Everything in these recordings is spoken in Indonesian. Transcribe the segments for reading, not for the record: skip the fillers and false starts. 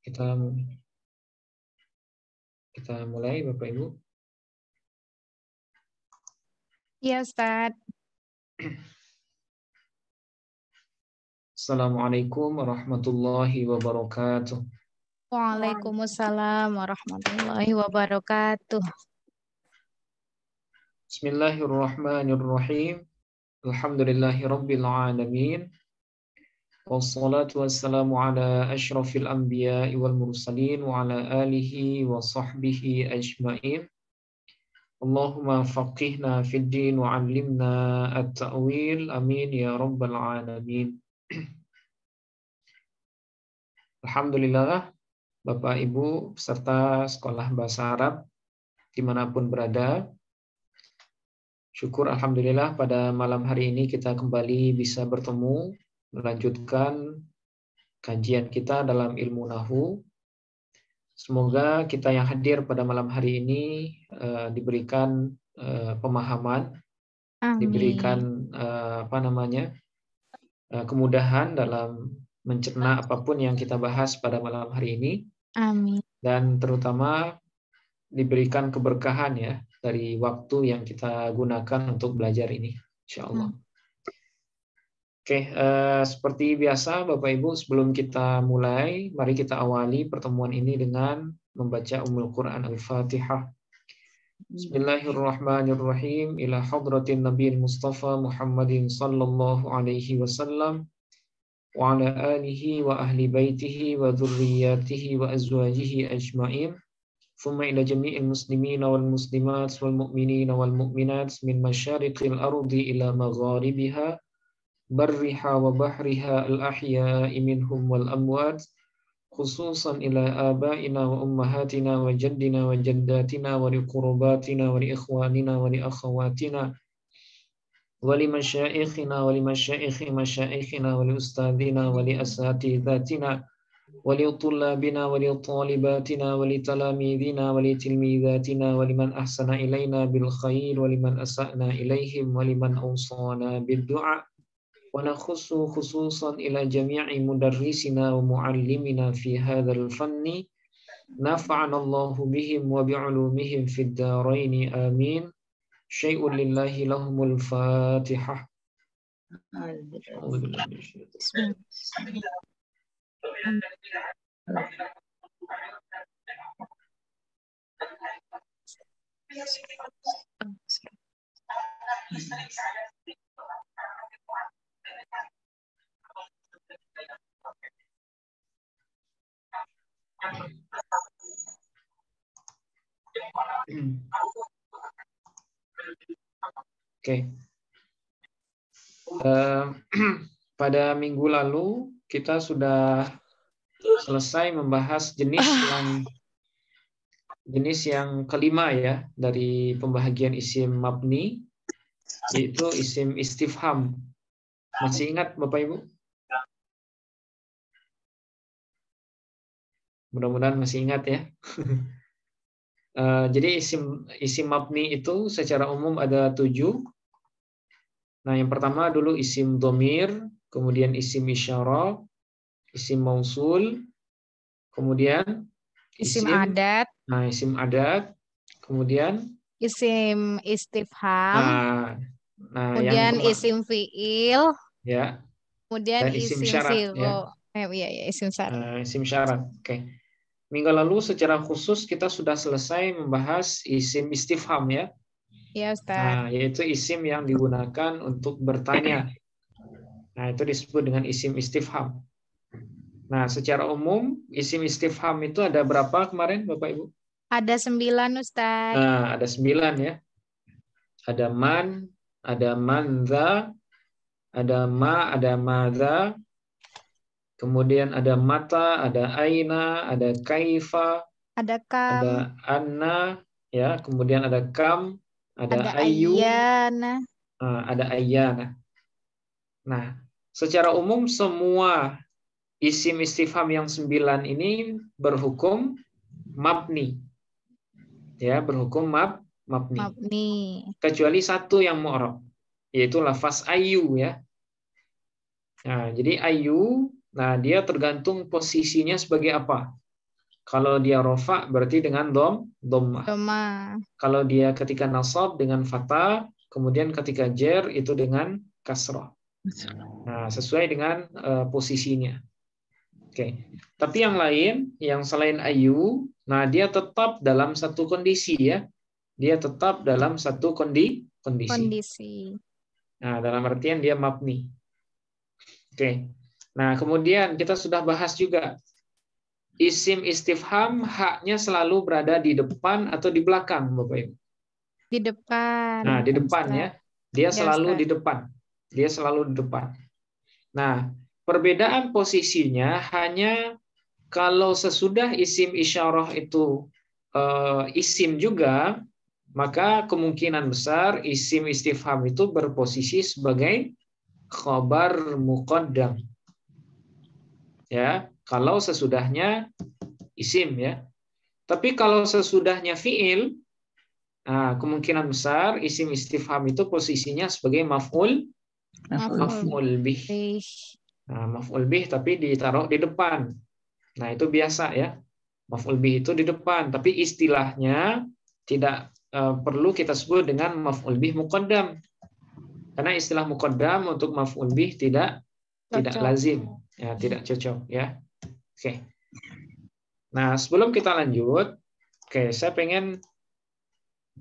Kita mulai, Bapak Ibu. Iya, Ustaz. Assalamualaikum warahmatullahi wabarakatuh. Waalaikumsalam warahmatullahi wabarakatuh. Bismillahirrahmanirrahim. Alhamdulillahi rabbil alamin. Wassalatu wassalamu ala asyrafil anbiya'i wal mursalin wa ala alihi wa sahbihi ajma'in. Allahumma faqihna fid din wa 'allimna at-ta'wil. Amin ya rabbal alamin. Alhamdulillah, Bapak Ibu peserta sekolah bahasa Arab dimanapun berada. Syukur alhamdulillah pada malam hari ini kita kembali bisa bertemu melanjutkan kajian kita dalam ilmu nahu. Semoga kita yang hadir pada malam hari ini diberikan pemahaman, diberikan kemudahan dalam mencerna apapun yang kita bahas pada malam hari ini. Amin. Dan terutama diberikan keberkahan ya dari waktu yang kita gunakan untuk belajar ini, insya Allah. Oke, seperti biasa Bapak Ibu, sebelum kita mulai, mari kita awali pertemuan ini dengan membaca Ummul Quran Al-Fatihah. Bismillahirrahmanirrahim. Ila hadratin Nabi Mustafa Muhammadin sallallahu alaihi wasallam wa ala alihi wa ahli baitihi wa dzurriyyatihi wa azwajihi ajma'in. Thumma ila jami'il muslimina wal muslimat wal mu'minina wal mu'minat min masyariqil ardi ila magharibiha barriha wa bahriha al-ahya'i minhum wal amwat, khususan ila abaina wa ummahatina wa jaddina wa jaddatina wa li qurbatina wa li ikhwanina wa li akhawatina wa li masyaikhina wa li masyaikhi masyaikhina wa li ustadzina wa li asatidatina wa li tullabina wa li talibatina wa li talamidina wa li tilmidatina wa liman ahsana ilaina bil khair wa liman asa'na ilaihim wa liman awsana bid du'a. ونخص خصوصا إلى جميع مدرسنا ومعلمنا في هذا الفن نفعنا الله بهم وبعلومهم في الدارين آمين. شيء لله لهم الفاتحة. Oke. Pada minggu lalu kita sudah selesai membahas jenis yang kelima ya dari pembahagian isim mabni, yaitu isim istifham. Masih ingat Bapak Ibu? Mudah-mudahan masih ingat ya. Jadi isim mabni itu secara umum ada 7. Nah, yang pertama dulu isim dhamir, kemudian isim isyarah, isim mausul, kemudian Isim adat. Nah, isim adat, kemudian isim istifham. Kemudian isim fiil. Ya. Kemudian Dan isim syarat ya. Isim syarat. Isim syarat. Oke. Minggu lalu secara khusus kita sudah selesai membahas isim istifham ya. Ya, Ustaz. Nah, yaitu isim yang digunakan untuk bertanya. Nah, itu disebut dengan isim istifham. Nah, secara umum isim istifham itu ada berapa kemarin Bapak Ibu? Ada 9, Ustaz. Nah, ada 9 ya. Ada man, ada manza, ada ma, ada madza, kemudian ada mata, ada aina, ada kaifa, ada kam, ada anna, ya, kemudian ada kam, ada ayu, ayyana. Ada ayyana. Nah, secara umum semua isim istifham yang 9 ini berhukum mabni. Ya, berhukum mabni. Kecuali satu yang mu'rab, yaitu lafaz ayu ya. Nah, jadi ayu, nah dia tergantung posisinya sebagai apa. Kalau dia rofa berarti dengan dhammah. Doma. Kalau dia ketika nasab dengan fathah, kemudian ketika jer itu dengan kasrah. Nah, sesuai dengan posisinya. Oke. Tapi yang lain, yang selain ayu, nah dia tetap dalam satu kondisi ya. Dia tetap dalam satu kondisi. Kondisi. Nah, dalam artian dia mabni. Oke. Nah, kemudian kita sudah bahas juga isim istifham haknya selalu berada di depan atau di belakang, Bapak Ibu. Di depan. Nah, di depan Ustaz. ya. Dia Ya, selalu Ustaz. di depan. Dia selalu di depan. Nah, perbedaan posisinya hanya kalau sesudah isim isyarah itu isim juga, maka kemungkinan besar isim istifham itu berposisi sebagai khabar muqaddam. Ya, kalau sesudahnya isim ya. Tapi kalau sesudahnya fiil, nah, kemungkinan besar isim istifham itu posisinya sebagai maf'ul bih. Nah, maf'ul bih tapi ditaruh di depan. Nah, itu biasa ya. Maf'ul bih itu di depan, tapi istilahnya tidak perlu kita sebut dengan maf'ul bih muqaddam. Karena istilah muqaddam untuk maf'ul bih tidak lazim, ya, tidak cocok ya. Oke. Nah, sebelum kita lanjut, saya pengen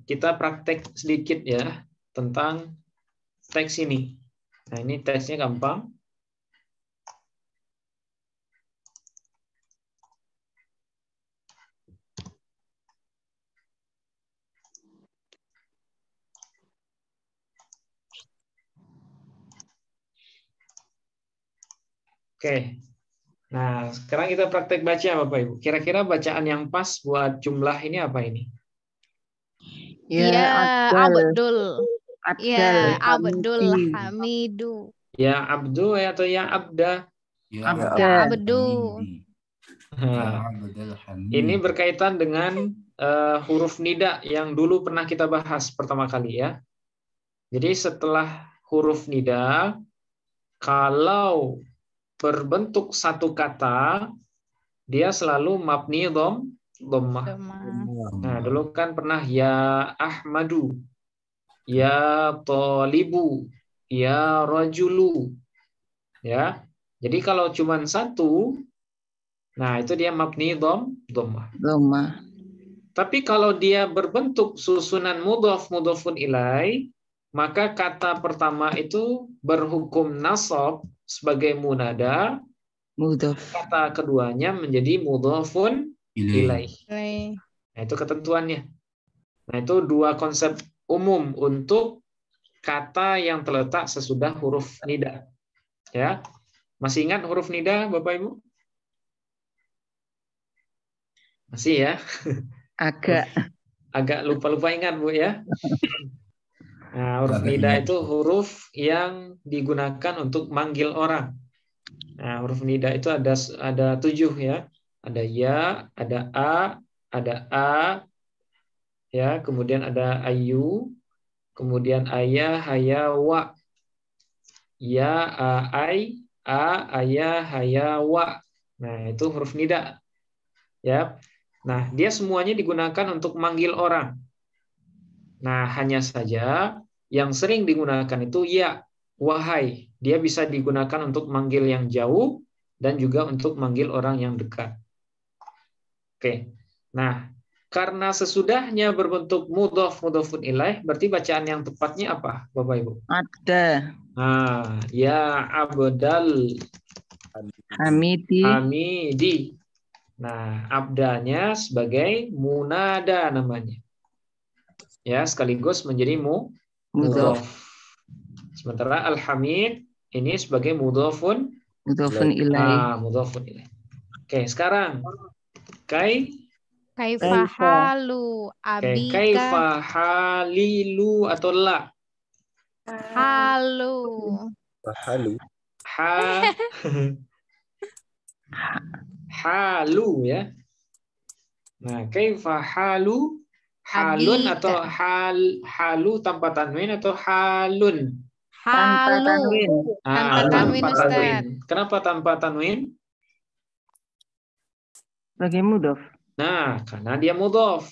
kita praktek sedikit ya tentang teks ini. Nah, ini teksnya gampang. Oke. Nah, sekarang kita praktek baca Bapak Ibu. Kira-kira bacaan yang pas buat jumlah ini apa ini? Ya, Abdul. Ya, Abdul Hamidu. Ya Abdu atau ya Abda? Ya Abdu. Nah, ini berkaitan dengan huruf nida yang dulu pernah kita bahas pertama kali ya. Jadi setelah huruf nida, kalau berbentuk satu kata, dia selalu mabni dhammah. Nah, dulu kan pernah ya Ahmadu, ya Tolibu, ya Rajulu. Ya. Jadi kalau cuma satu, nah itu dia mabni dhammah. Tapi kalau dia berbentuk susunan mudhaf mudhafun ilai, maka kata pertama itu berhukum nasab sebagai munada, kata keduanya menjadi mudhafun ilai. Nah, itu ketentuannya. Nah, itu dua konsep umum untuk kata yang terletak sesudah huruf nida. Ya. Masih ingat huruf nida, Bapak Ibu? Masih ya? Agak lupa-lupa ingat, Bu ya. Nah, huruf nida itu huruf yang digunakan untuk manggil orang. Nah, huruf nida itu ada 7 ya. Ada ya, ada a, ya, kemudian ada ayu, kemudian ayah, haya, wa. Ya, ai, ayah, haya, wa. Nah, itu huruf nida. Ya. Nah, dia semuanya digunakan untuk manggil orang. Nah, hanya saja yang sering digunakan itu ya, wahai. Dia bisa digunakan untuk manggil yang jauh dan juga untuk manggil orang yang dekat. Oke. Nah, karena sesudahnya berbentuk mudhaf mudhafun ilaih, berarti bacaan yang tepatnya apa, Bapak Ibu? Ada. Nah, ya Abdal Hamidi. Nah, abdanya sebagai munada namanya. Ya, sekaligus menjadi mudhaf. Sementara al-hamid ini sebagai mudhafun ilaih. Mudhafun ilaih. Oke, sekarang Kaifahalu abika. Kaifahalilu atau la? Halu. Halu ya. Nah, kaifahalu, halun Abika. atau halu tanpa tanwin atau halun? Halu. Tanpa tanwin, Ustaz. Kenapa tanpa tanwin? Sebagai mudhof. Nah, karena dia mudhof.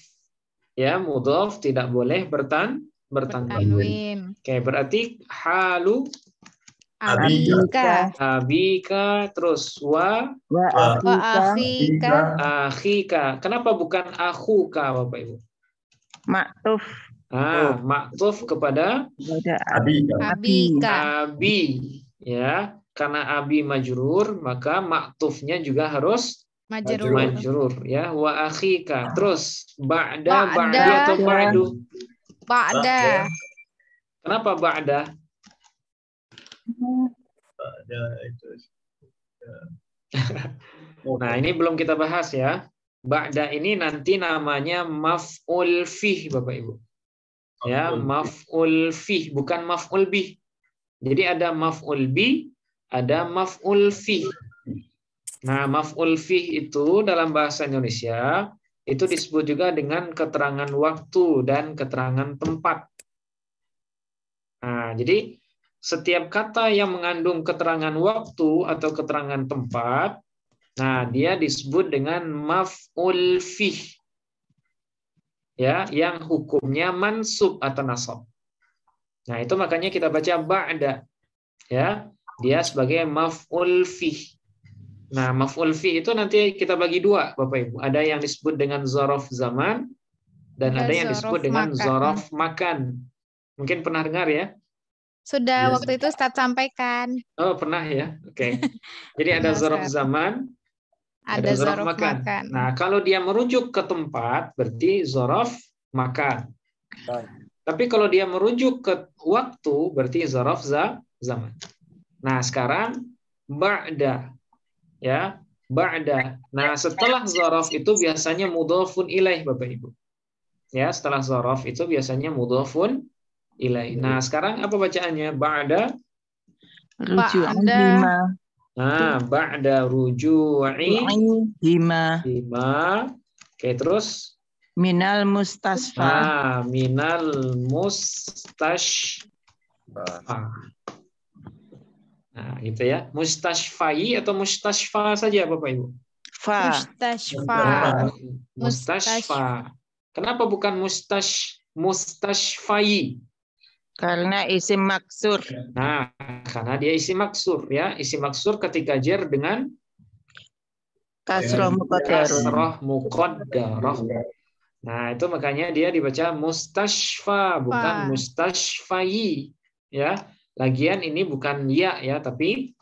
Ya, mudhof tidak boleh bertanwin. Oke, berarti halu Abika. abika, terus wa Akhika. akhika. Kenapa bukan akhuka, Bapak Ibu? Maktuf. Maktuf kepada Abika. abi. Ya, karena abi majrur, maka maktufnya juga harus majrur. Ya, wa akhika. Terus ba'da atau ba'du? Ba'da. Kenapa ba'da? Nah, ini belum kita bahas ya. Ba'da ini nanti namanya maf'ul fih, Bapak Ibu. Ya, maf'ul fih, bukan maf'ul bih. Jadi ada maf'ul bi, ada maf'ul fih. Nah, maf'ul fih itu dalam bahasa Indonesia itu disebut juga dengan keterangan waktu dan keterangan tempat. Nah, jadi setiap kata yang mengandung keterangan waktu atau keterangan tempat, nah dia disebut dengan maf'ul fih. Ya, yang hukumnya mansub atau nasab. Nah, itu makanya kita baca ba'da. Ya, dia sebagai maf'ul fih. Nah, maf'ul fih itu nanti kita bagi dua, Bapak Ibu. Ada yang disebut dengan zorof zaman dan ada yang disebut dengan zorof makan. Mungkin pernah dengar ya? Sudah waktu itu Ustadz sampaikan. Oh, pernah ya? Oke. Jadi ada zorof zaman, ada zorof makan. Nah, kalau dia merujuk ke tempat, berarti zorof makan. Tapi kalau dia merujuk ke waktu, berarti zorof zaman. Nah, sekarang ba'da. Ya, ba'da. Nah, setelah zorof itu biasanya mudhofun ilaih, Bapak Ibu. Ya, setelah zorof itu biasanya mudhofun ilaih. Nah, sekarang apa bacaannya? Ba'da. Ba'da ruju'i hima. Oke, terus minal mustasfa. Minal mustashfa. Nah, gitu ya. Mustashfai atau mustashfa saja, Bapak Ibu? Mustashfa. Kenapa bukan mustashfai? Karena isim maksur. Nah, karena dia isim maksur ya. Isim maksur ketika jar dengan kasroh muqaddarah. Nah, itu makanya dia dibaca mustashfa, bukan mustashfai. Ya. Lagian ini bukan ya, tapi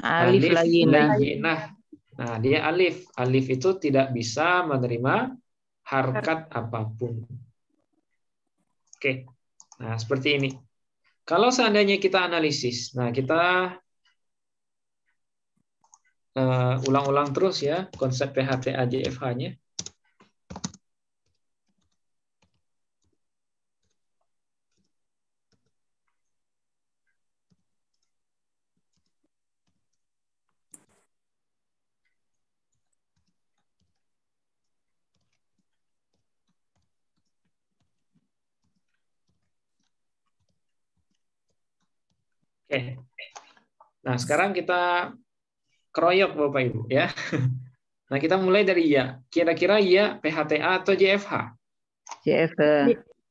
alif layyinah. Nah, dia alif. Alif itu tidak bisa menerima harkat apapun. Oke. Nah, seperti ini. Kalau seandainya kita analisis, nah kita ulang-ulang terus ya konsep PHTA JFH-nya. Oke. Nah, sekarang kita keroyok Bapak Ibu ya. Nah, kita mulai dari ya. Kira-kira ya PHTA atau JFH? JFH.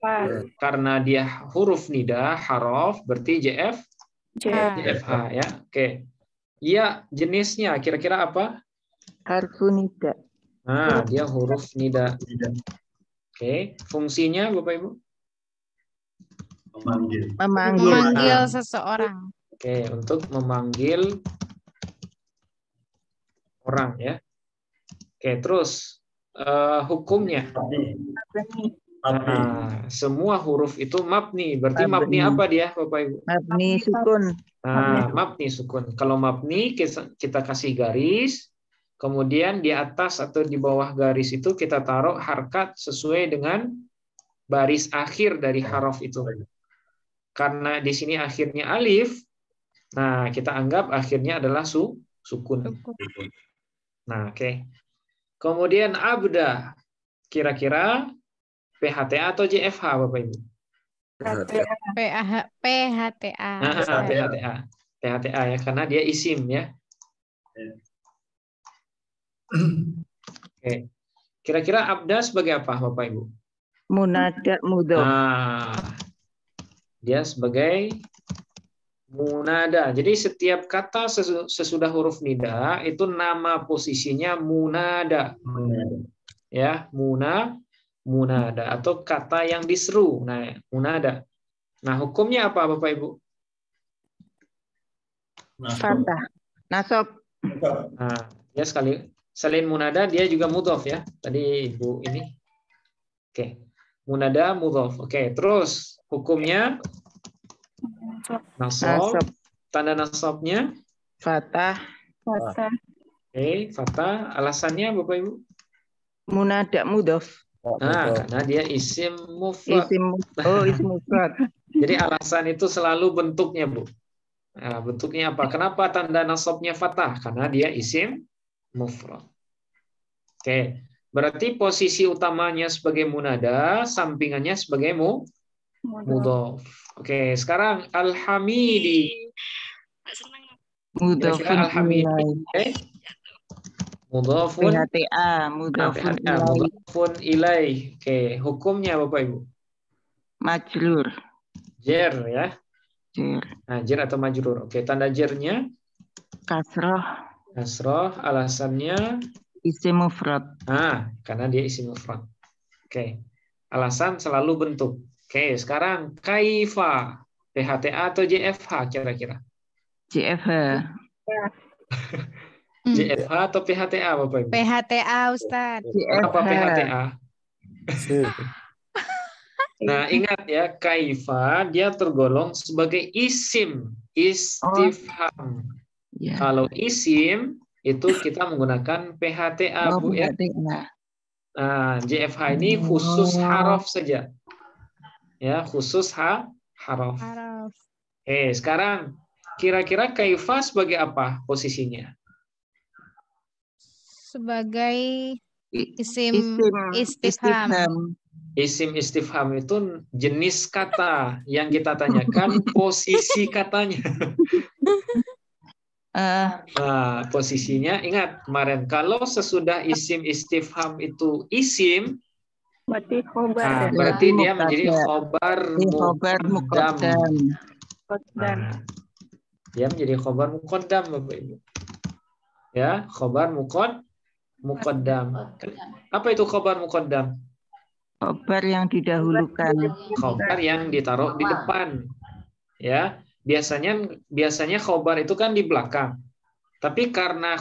Karena dia huruf nida, harof, berarti JFH ya. Oke. Ya, jenisnya kira-kira apa? Harfu nida. Nah, dia huruf nida. Oke. Fungsinya Bapak Ibu? Memanggil seseorang. Oke, untuk memanggil orang ya. Oke, terus hukumnya. Nah, semua huruf itu mabni. Berarti mabni apa dia, Bapak Ibu? Mabni sukun. Nah, mabni sukun. Kalau mabni kita kasih garis, kemudian di atas atau di bawah garis itu kita taruh harkat sesuai dengan baris akhir dari haraf itu. Karena di sini akhirnya alif, nah kita anggap akhirnya adalah sukun. Nah, oke. Kemudian abda, kira-kira PHTA atau JFH, Bapak Ibu? PHTA. PHTA ya, karena dia isim ya. Oke. Kira-kira abda sebagai apa, Bapak Ibu? Munada mudhof. Nah, dia sebagai munada. Jadi setiap kata sesudah huruf nida itu nama posisinya munada. Ya, munada atau kata yang diseru. Nah, munada. Nah, hukumnya apa Bapak Ibu? Fathah. Nasab. Nah, ya selain munada dia juga mudhof ya. Tadi Ibu ini. Oke. Munada mudhof. Oke, terus hukumnya nasab. Nasab. Tanda nasabnya Fathah. oke, fathah. Alasannya Bapak Ibu? Munada mudhof. Nah, karena dia isim mufrad. Isim mufrad. Jadi alasan itu selalu bentuknya, Bu. Nah, bentuknya apa? Kenapa tanda nasabnya fathah? Karena dia isim mufrad. Oke, berarti posisi utamanya sebagai munada, sampingannya sebagai mudhof. Oke, sekarang al-hamidi. Mudhofun Kira-kira al-hamidi. Oke. Mudhofun. PHTA. Mudhofun Mudhofun ilaih. Oke, hukumnya Bapak Ibu? Majrur. Jer ya. Jer. Nah, jer atau majrur. Oke, tanda jernya Kasroh. kasroh, alasannya Isim mufrad. karena dia isim mufrad. Oke. Alasan selalu bentuk. Oke, sekarang kaifa, PHTA atau JFH kira-kira? JFH. JFH atau PHTA Bapak Ibu? PHTA Ustaz. Kenapa JFH. PHTA? Nah, ingat ya, kaifa dia tergolong sebagai isim istifham. Ya. Kalau isim itu kita menggunakan PHTA, Bu ya. Nah, JFH ini khusus haraf saja. Ya, khusus haraf. Oke, sekarang kira-kira kaifa sebagai apa posisinya? Sebagai isim istifham. Isim istifham itu jenis kata yang kita tanyakan posisi katanya. Nah, posisinya ingat kemarin kalau sesudah isim istifham itu isim, berarti dia menjadi khobar muqaddam. Nah, dia menjadi khobar muqaddam Bapak Ibu. Ya, khobar muqaddam. Apa itu khobar muqaddam? Khobar yang didahulukan. Khobar yang ditaruh di depan. Ya, biasanya khobar itu kan di belakang. Tapi karena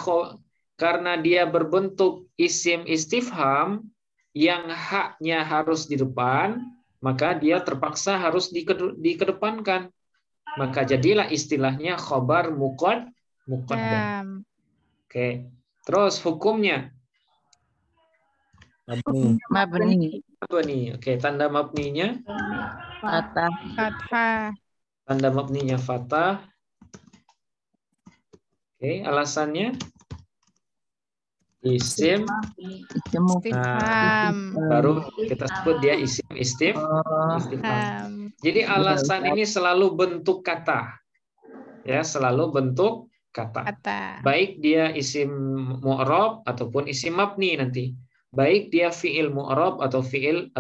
dia berbentuk isim istifham yang haknya harus di depan, maka dia terpaksa harus dikedepankan. Maka jadilah istilahnya khobar muqaddam. Oke. Terus hukumnya Mabni. Oke, tanda mabninya Fathah. Tanda mabninya fathah. Oke, alasannya isim Istifham. baru kita sebut dia isim istifham. Jadi alasan ini selalu bentuk kata. Ya, selalu bentuk kata. Baik dia isim mu'rab ataupun isim mabni nanti. Baik dia fi'il mu'rab atau fi'il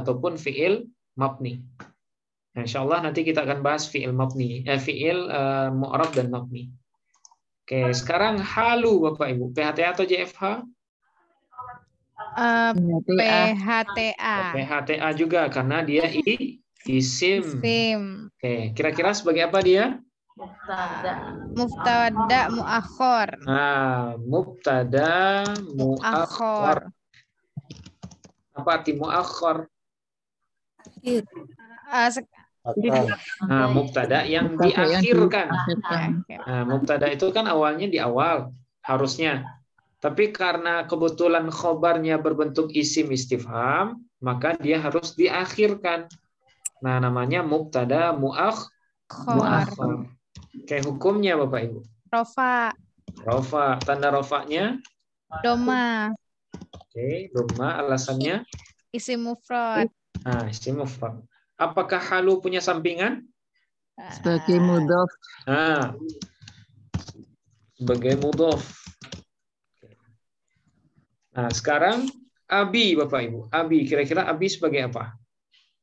mabni. Nah, insyaallah nanti kita akan bahas fi'il mabni, fi'il mu'rab dan mabni. Oke, sekarang halu Bapak Ibu, PHTA atau JFH? PHTA. PHTA juga karena dia isim. Oke, kira-kira sebagai apa dia? Mubtada muakhor. Nah, mubtada muakhor. Apa arti muakhor? Nah, mubtada yang diakhirkan. Nah, mubtada itu kan awalnya di awal harusnya. Tapi karena kebetulan khobarnya berbentuk isim istifham, maka dia harus diakhirkan. Nah, namanya mubtada muakhor. Oke, hukumnya Bapak Ibu. Rofa. Tanda rofanya? Doma. Oke, doma. Alasannya? Isim mufrad. Nah, isim mufrad. Apakah halu punya sampingan? Sebagai mudhof. Nah, sebagai mudhof. Nah, sekarang Abi, Bapak Ibu. Abi, kira-kira abi sebagai apa?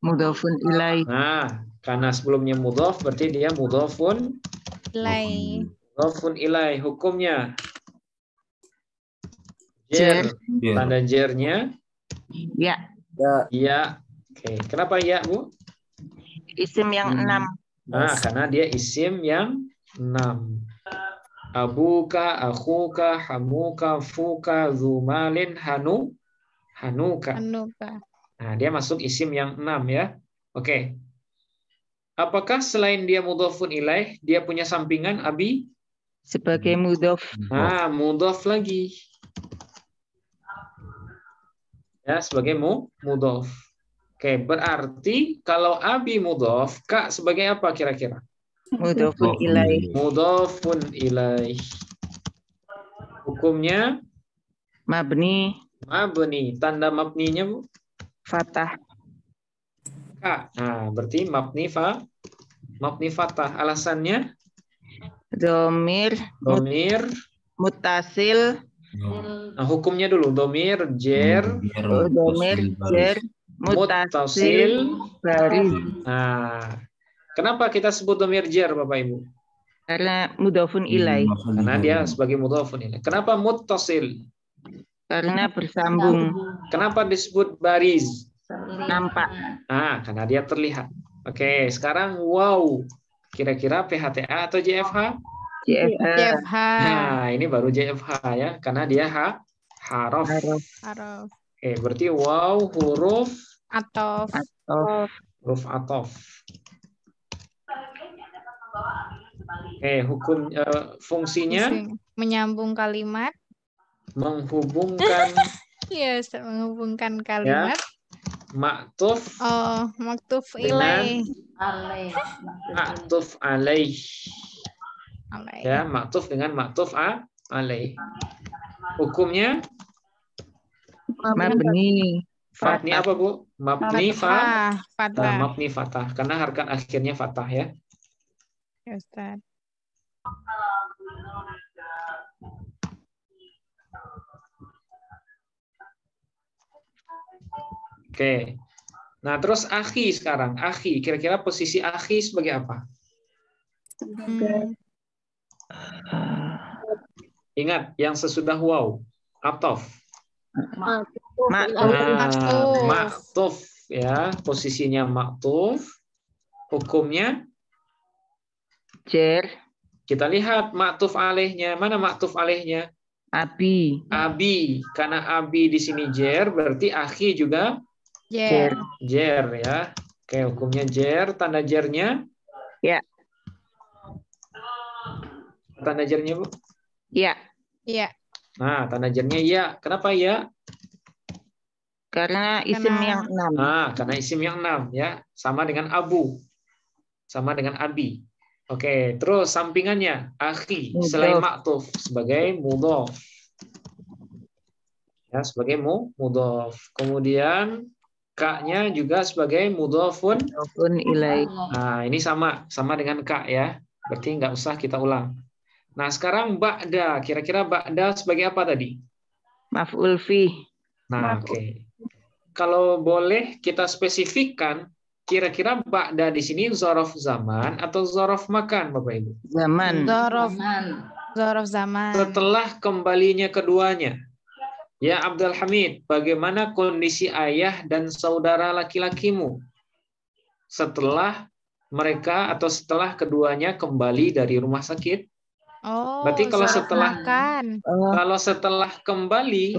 Mudhofun ilaih. Nah, karena sebelumnya mudhof, berarti dia mudhofun Ilai. ilaih. Hukumnya Jer. jer. Tanda jernya Ya. ya. Oke, kenapa ya, Bu? Isim yang 6. Nah, karena dia isim yang 6. Abuka, akhuka, hamuka, fuka, zumalin, hanuka. Anuka. Nah, dia masuk isim yang 6 ya. Oke. Apakah selain dia mudhofun ilaih, dia punya sampingan abi? Sebagai mudhof. Nah, mudhof lagi. Ya, sebagai mudhof. Oke, berarti kalau abi mudhof, Kak sebagai apa kira-kira? Mudhofun ilaih. Mudhofun ilaih. Hukumnya Mabni. mabni. Tanda mabninya, Bu? Fathah. Kak. Nah, berarti mabni fathah. Alasannya? Domir. Domir. Mutasil. Nah, hukumnya dulu. Domir, jer. Domir. Jer. Muttasil. Baris. Nah, kenapa kita sebut domir jer, Bapak Ibu? Karena mudhofun ilaih. Karena dia sebagai mudhofun ilaih. Kenapa muttasil? Karena bersambung. Kenapa disebut baris? Nampak. Nah, karena dia terlihat. Oke, sekarang wow. Kira-kira PHTA atau JFH? JFH. Nah, ini baru JFH ya, karena dia haraf. Haruf. Oke, berarti wow huruf Atof. huruf atof. Hukum fungsinya Menyambung kalimat. menghubungkan Iya, menghubungkan kalimat. Maktuf. Oh, maktuf dengan ilaih. maktuf alaih. Alaih. Ya, maktuf dengan maktuf alaih. Hukumnya Mabni. Mabni apa, Bu? Mabni Fathah. mabni fathah karena harkat akhirnya fathah ya. Ya, Ustaz. Oke. Nah, terus akhi sekarang. Akhi, kira-kira posisi akhi sebagai apa? Ingat, yang sesudah waw. Atof. Maktuf ya, posisinya maktuf. Hukumnya Jer. kita lihat maktuf alaihnya. Mana maktuf alaihnya? Abi. Abi. Karena abi di sini jer, berarti akhi juga Jer. jer ya. Oke, hukumnya jer. Tanda jernya? Ya. Tanda jernya, Bu? Ya. Iya. Nah, tanda jernya ya. Kenapa ya? Karena isim yang 6. Nah, karena isim yang 6 ya. Sama dengan abu. Sama dengan abi. Oke, terus sampingannya akhi selain maktuf sebagai mudhof. Ya, sebagai mudhof. Kemudian ka-nya juga sebagai mudhofun ilaih. Nah, ini sama dengan ka ya. Berarti nggak usah kita ulang. Nah, sekarang ba'da. Kira-kira ba'da sebagai apa tadi? Maf'ul fi. Nah, oke. Kalau boleh kita spesifikkan, kira-kira ba'da di sini zorof zaman atau zorof makan, Bapak Ibu? Zaman. Zorof zaman. Setelah kembalinya keduanya. Ya Abdul Hamid, bagaimana kondisi ayah dan saudara laki-lakimu setelah mereka atau setelah keduanya kembali dari rumah sakit? Oh, berarti kalau setelah makan. Kalau setelah kembali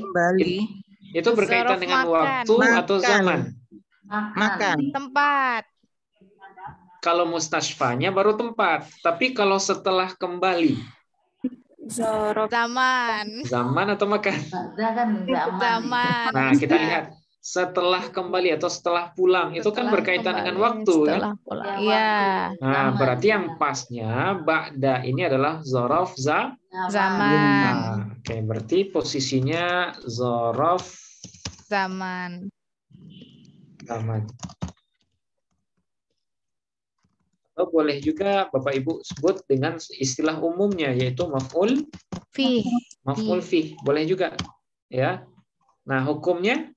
itu berkaitan dengan makan. waktu atau zaman? Makan. Tempat. Kalau mustasfanya baru tempat, tapi kalau setelah kembali zaman atau makan? Zaman. Nah, kita lihat setelah kembali atau setelah pulang itu kan berkaitan dengan waktu kan? Iya. Nah, berarti yang pasnya ba'da ini adalah zorof zaman. Nah, oke, berarti posisinya zorof zaman. Atau boleh juga Bapak Ibu sebut dengan istilah umumnya yaitu maf'ul fi. Boleh juga ya. Nah, hukumnya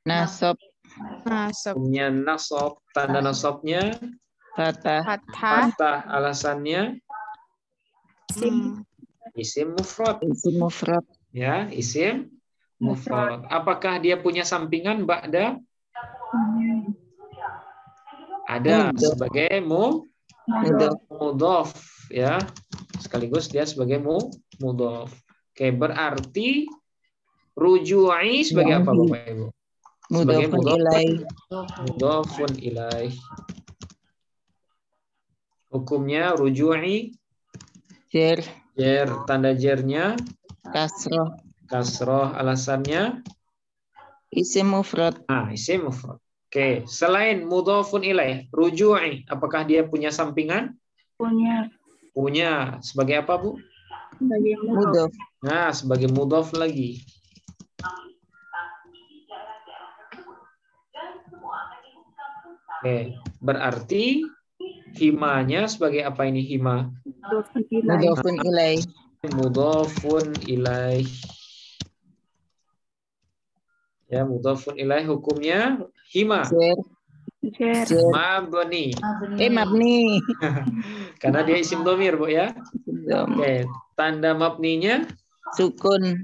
Nasab. Nasab. Hukumnya nasab. Tanda nasabnya Fathah. Fathah. fathah. Alasannya isim mufrad. Isim mufrad. Ya, isim mufrad. Apakah dia punya sampingan ba'da? Ada Mudhof. sebagai Mudhof. mudhof, ya. Sekaligus dia sebagai mudhof. Oke, berarti ruju'i sebagai apa Bapak Ibu? Sebagai Mudhofun ilaih. mudhofun ilaih. Hukumnya ruju'i Jer. jer, tanda jernya Kasroh. kasroh, alasannya Isim mufrad. isim mufrad. Oke, selain mudhofun ilaih, ruju'i, apakah dia punya sampingan? Punya. Punya. Sebagai apa, Bu? Sebagai Mudhof. Nah, sebagai mudhof lagi. Oke, berarti himanya sebagai apa ini hima? Mudhofun ilaih. Mudhofun ilaih. Ya, mudhofun ilaih hukumnya hima. Jer. Jer. Mabni. Mabni. Karena dia isim domir, Bu ya. Dom. Oke, tanda mabninya Sukun.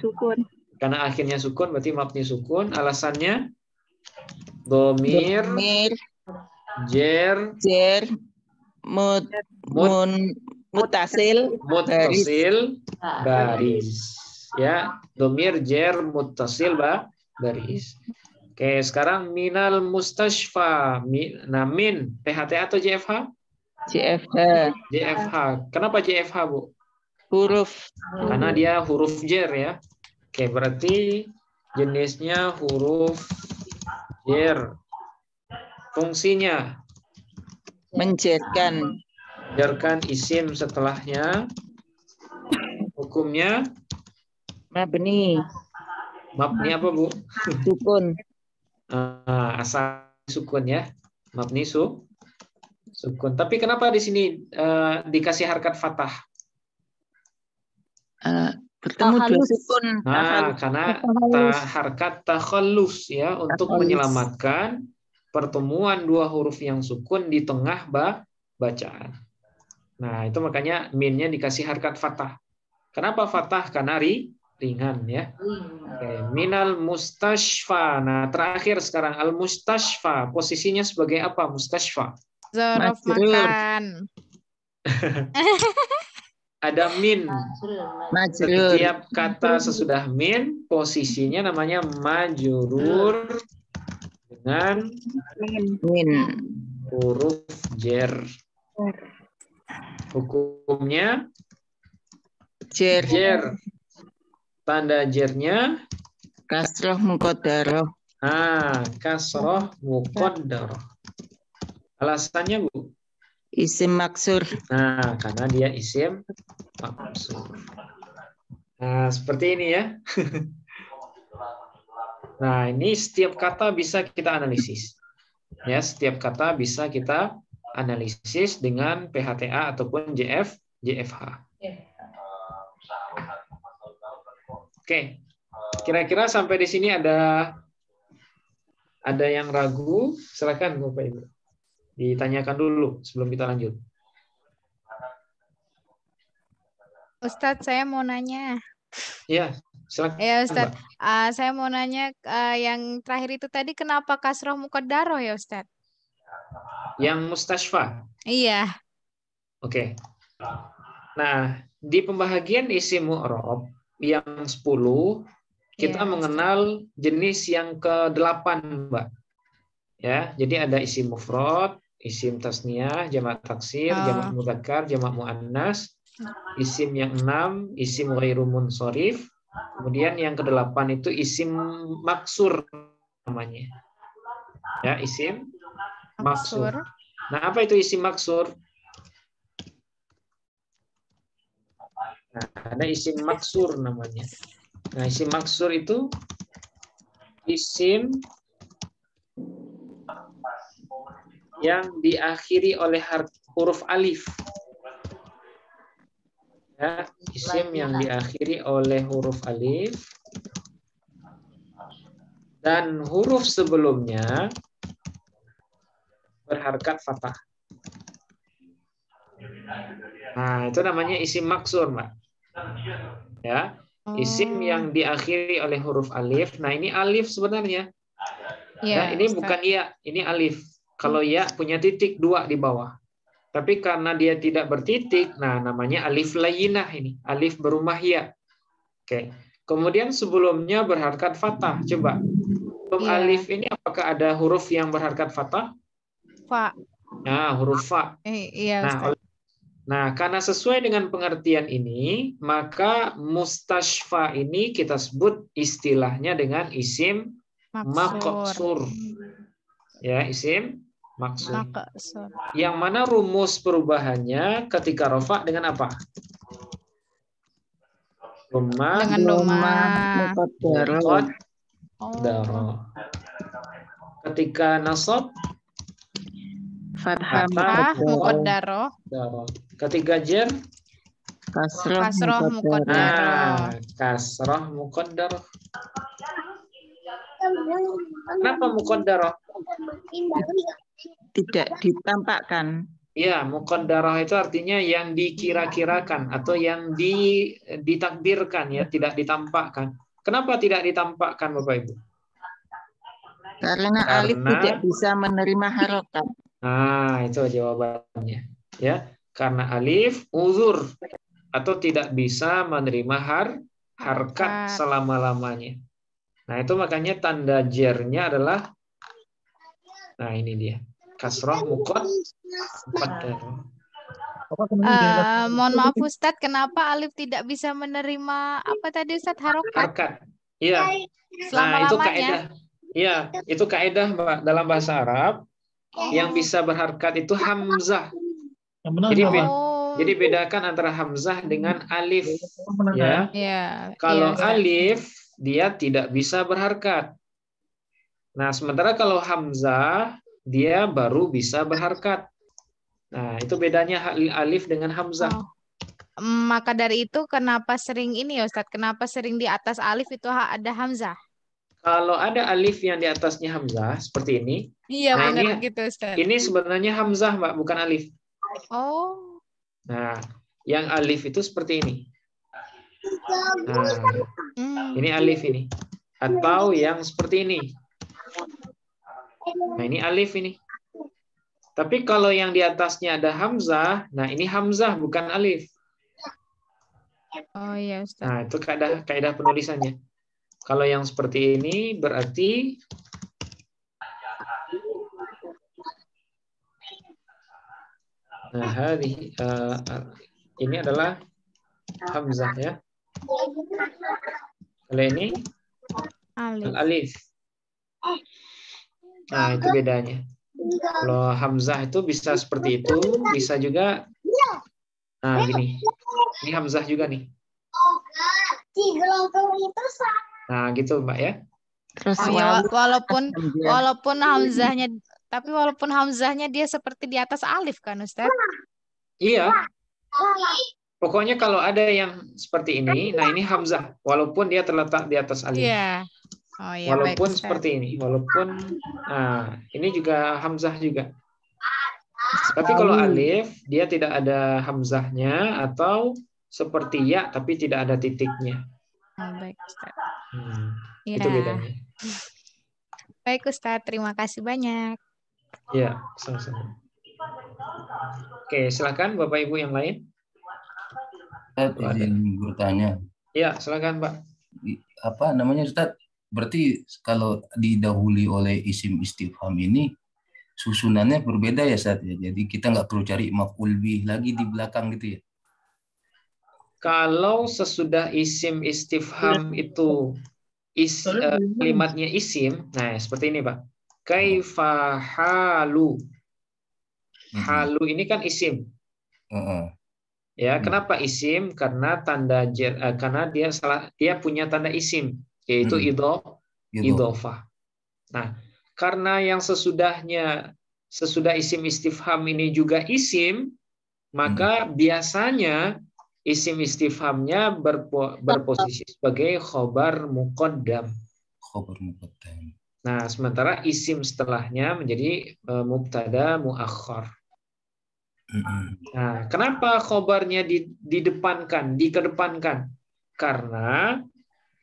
Sukun. karena akhirnya sukun berarti mabni sukun. Alasannya domir, Domir. jer, Jer. Mutasil. muttasil, baris. Ya, domir, jer, muttasil, baris. Oke, sekarang minal mustashfa. Nah, min PHT atau JFH? JFH. JFH. Kenapa JFH, Bu? Huruf. Karena dia huruf jer ya. Oke, berarti jenisnya huruf jer. Fungsinya Menjerkan. jerkan isim setelahnya. Hukumnya Mabni. mabni apa, Bu? Sukun. Asal sukun ya. Mabni sukun. Tapi kenapa di sini dikasih harkat fathah? Bertemu dua sukun. Karena harkat takhallus ya untuk Takhallus. menyelamatkan pertemuan dua huruf yang sukun di tengah bacaan. Nah, itu makanya minnya dikasih harkat fathah. Kenapa fathah? Karena ringan ya. Oke, minal mustashfa. Nah, terakhir sekarang al mustashfa. Posisinya sebagai apa mustashfa? Zorof Majrur. makan. Ada min. Majrur. Setiap kata sesudah min, posisinya namanya majrur dengan Min. huruf jer. Hukumnya Jer. jer. Tanda jernya Kasroh muqaddarah. kasroh muqaddarah. Alasannya, Bu? Isim maksur. Nah, karena dia isim maksur. Nah, seperti ini ya. Nah, ini setiap kata bisa kita analisis. Ya, setiap kata bisa kita analisis dengan PHTA ataupun JFH. Oke. Kira-kira sampai di sini ada yang ragu? Silakan Bapak Ibu. Ditanyakan dulu sebelum kita lanjut. Ustadz, saya mau nanya. Ya, silakan. Ya Ustadz, Mbak. saya mau nanya yang terakhir itu tadi kenapa kasroh muqaddaroh ya Ustadz? Yang mustashfa. Iya. Oke. Nah, di pembahagian isim mu'rab yang 10 kita Iya, mengenal jenis yang ke-8, Mbak. Ya, jadi ada isim mufrad, isim tasniyah, jamak taksir, jamak mudzakkar, jamak muannas, isim yang 6, isim ghairu munsharif, kemudian yang ke-8 itu isim maksur namanya. Ya, isim maksur. Nah, apa itu isim maksur? Nah, ada isim maksur namanya. Nah, isim maksur itu isim yang diakhiri oleh huruf alif. Ya, isim yang diakhiri oleh huruf alif dan huruf sebelumnya berharkat fathah. Nah, itu namanya isim maksur, Mbak. Ya, isim yang diakhiri oleh huruf alif. Nah, ini alif sebenarnya. Ya, Iya, ini Ustaz. bukan ya, ini alif. Kalau ya punya titik 2 di bawah. Tapi karena dia tidak bertitik, nah namanya alif layyinah ini, alif berumah ya. Oke. Kemudian sebelumnya berharkat fathah. Coba. Iya. Alif ini apakah ada huruf yang berharkat fathah? Fa. Nah, huruf fa. Iya, Nah, Ustaz. karena sesuai dengan pengertian ini, maka mustashfa ini kita sebut istilahnya dengan isim maqsur. Ya, isim maqsur. Yang mana rumus perubahannya ketika rofa dengan apa? Dengan doma. muqaddarah. Ketika nasab Fathah muqaddarah. Ketika jer kasrah Kasroh muqaddarah. kasrah muqaddarah. Kenapa muqaddarah? Tidak ditampakkan. Ya, muqaddarah itu artinya yang dikira-kirakan atau yang ditakdirkan, ya, tidak ditampakkan. Kenapa tidak ditampakkan, Bapak Ibu? Karena alif tidak bisa menerima harokat. Nah, itu jawabannya. Ya, karena alif uzur atau tidak bisa menerima harkat selama-lamanya. Nah, itu makanya tanda jernya adalah, nah ini dia, kasroh muqaddarah. Mohon maaf Ustadz, kenapa alif tidak bisa menerima apa tadi Ustadz, harokat? Iya. Nah, itu kaidah. Iya, itu kaidah Mbak dalam bahasa Arab. Yang bisa berharkat itu hamzah. Jadi bedakan antara hamzah dengan alif. Ya. Kalau alif dia tidak bisa berharkat. Nah, sementara kalau hamzah dia baru bisa berharkat. Nah, itu bedanya alif dengan hamzah. Maka dari itu kenapa sering ini ya Ustadz? Kenapa sering di atas alif itu ada hamzah? Kalau ada alif yang di atasnya hamzah seperti ini. Iya, nah benar gitu Ustadz. Ini sebenarnya hamzah, Mbak, bukan alif. Oh. Nah, yang alif itu seperti ini. Nah, ini alif ini. Atau yang seperti ini. Nah, ini alif ini. Tapi kalau yang di atasnya ada hamzah, nah ini hamzah bukan alif. Oh iya Ustaz. Nah, itu kaidah penulisannya. Kalau yang seperti ini berarti ini adalah hamzah ya. Kalau ini alif. Nah, itu bedanya. Kalau hamzah itu bisa seperti itu, bisa juga nah gini. Ini hamzah juga nih. Nah, gitu Mbak ya. Terus walaupun hamzahnya, tapi walaupun hamzahnya dia seperti di atas alif kan Ustaz? Iya. Pokoknya kalau ada yang seperti ini, nah ini hamzah walaupun dia terletak di atas alif. Iya. Oh, iya, walaupun baik, seperti ini, walaupun ini juga hamzah juga. Tapi kalau alif dia tidak ada hamzahnya atau seperti ya tapi tidak ada titiknya. Oh, baik Ustaz. Ya. Itu bedanya. Baik Ustaz, terima kasih banyak. Ya, sama-sama. Oke, silakan Bapak Ibu yang lain. Izin bertanya. Ya, silakan Pak. Apa namanya Ustaz? Berarti kalau didahului oleh isim istifham ini susunannya berbeda ya Ustaz ya. Jadi kita nggak perlu cari maf'ul bih lagi di belakang gitu ya. Kalau sesudah isim istifham itu kalimatnya isim, nah seperti ini Pak. Kaifa halu. Halu ini kan isim. Ya, kenapa isim? Karena tanda karena dia punya tanda isim yaitu idhofah. Nah, karena yang sesudah isim istifham ini juga isim, maka biasanya isim istifhamnya berposisi sebagai khobar muqaddam. Khabar muqaddam. Nah, sementara isim setelahnya menjadi mubtada muakhar. Nah, kenapa khobarnya dikedepankan? Karena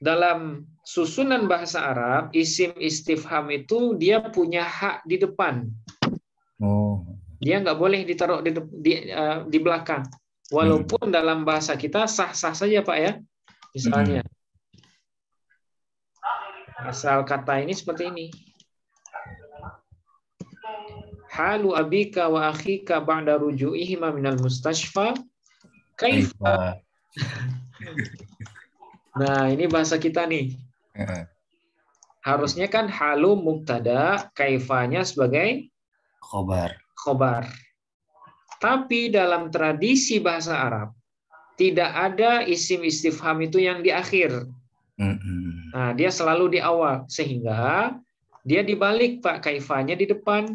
dalam susunan bahasa Arab, isim istifham itu dia punya hak di depan. Oh. Dia nggak boleh ditaruh di belakang. Walaupun dalam bahasa kita sah-sah saja, Pak ya. Misalnya, asal kata ini seperti ini. Halu abika wa akhika ba'da ruju'ihima minal mustashfa kaifa. Nah, ini bahasa kita nih. Harusnya kan halu mubtada, kaifanya sebagai khobar. Tapi dalam tradisi bahasa Arab tidak ada isim istifham itu yang di akhir. Nah, dia selalu di awal, sehingga dia dibalik, Pak, kaifanya di depan.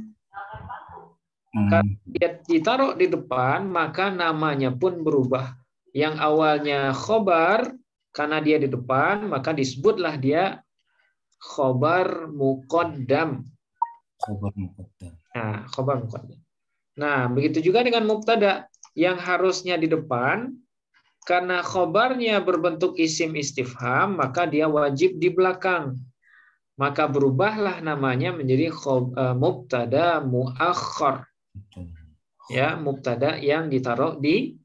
Kalau dia ditaruh di depan, maka namanya pun berubah. Yang awalnya khobar, karena dia di depan, maka disebutlah dia khobar muqaddam. Nah, khobar muqaddam. Nah, begitu juga dengan mubtada yang harusnya di depan, karena khobarnya berbentuk isim istifham, maka dia wajib di belakang. Maka berubahlah namanya menjadi mubtada muakhar. Ya, mubtada yang ditaruh di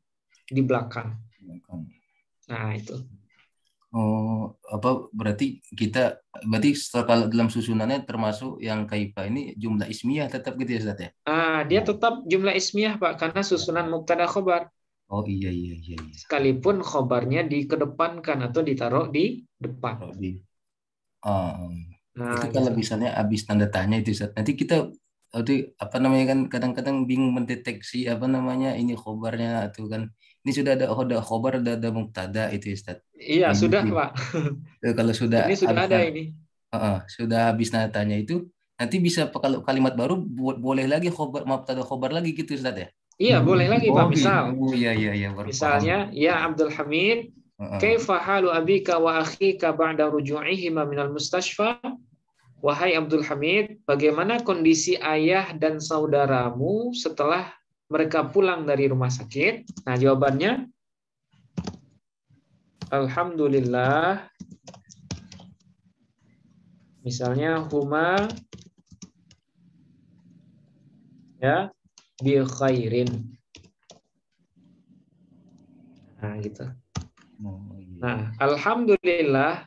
belakang. Nah, itu. Oh, berarti kalau dalam susunannya termasuk yang kaifa ini jumlah ismiyah tetap gitu ya, Ustaz ya? Dia tetap jumlah ismiyah, Pak, karena susunan mubtada khobar. Oh iya. Sekalipun khobarnya dikedepankan atau ditaruh di depan. Itu kalau misalnya habis tanda tanya itu, Ustaz. Nanti kita kan kadang-kadang bingung mendeteksi ini khobarnya atau kan ini sudah ada khobar, ada mubtada itu, Ustaz. Iya, sudah, Pak. Kalau sudah ini sudah ada ini. Sudah habis tanda tanya itu, nanti bisa kalau kalimat baru boleh lagi mubtada khobar lagi gitu, Ustaz ya? Iya, boleh lagi, Pak. Misal. Iya. Misalnya, ya Abdul Hamid, kaifa halu abika wa akhika ba'da ruju'ihima minal mustashfa? Wahai Abdul Hamid, bagaimana kondisi ayah dan saudaramu setelah mereka pulang dari rumah sakit? Nah, jawabannya, alhamdulillah. Misalnya, huma ya bi khairin. Nah, gitu. Nah, alhamdulillah.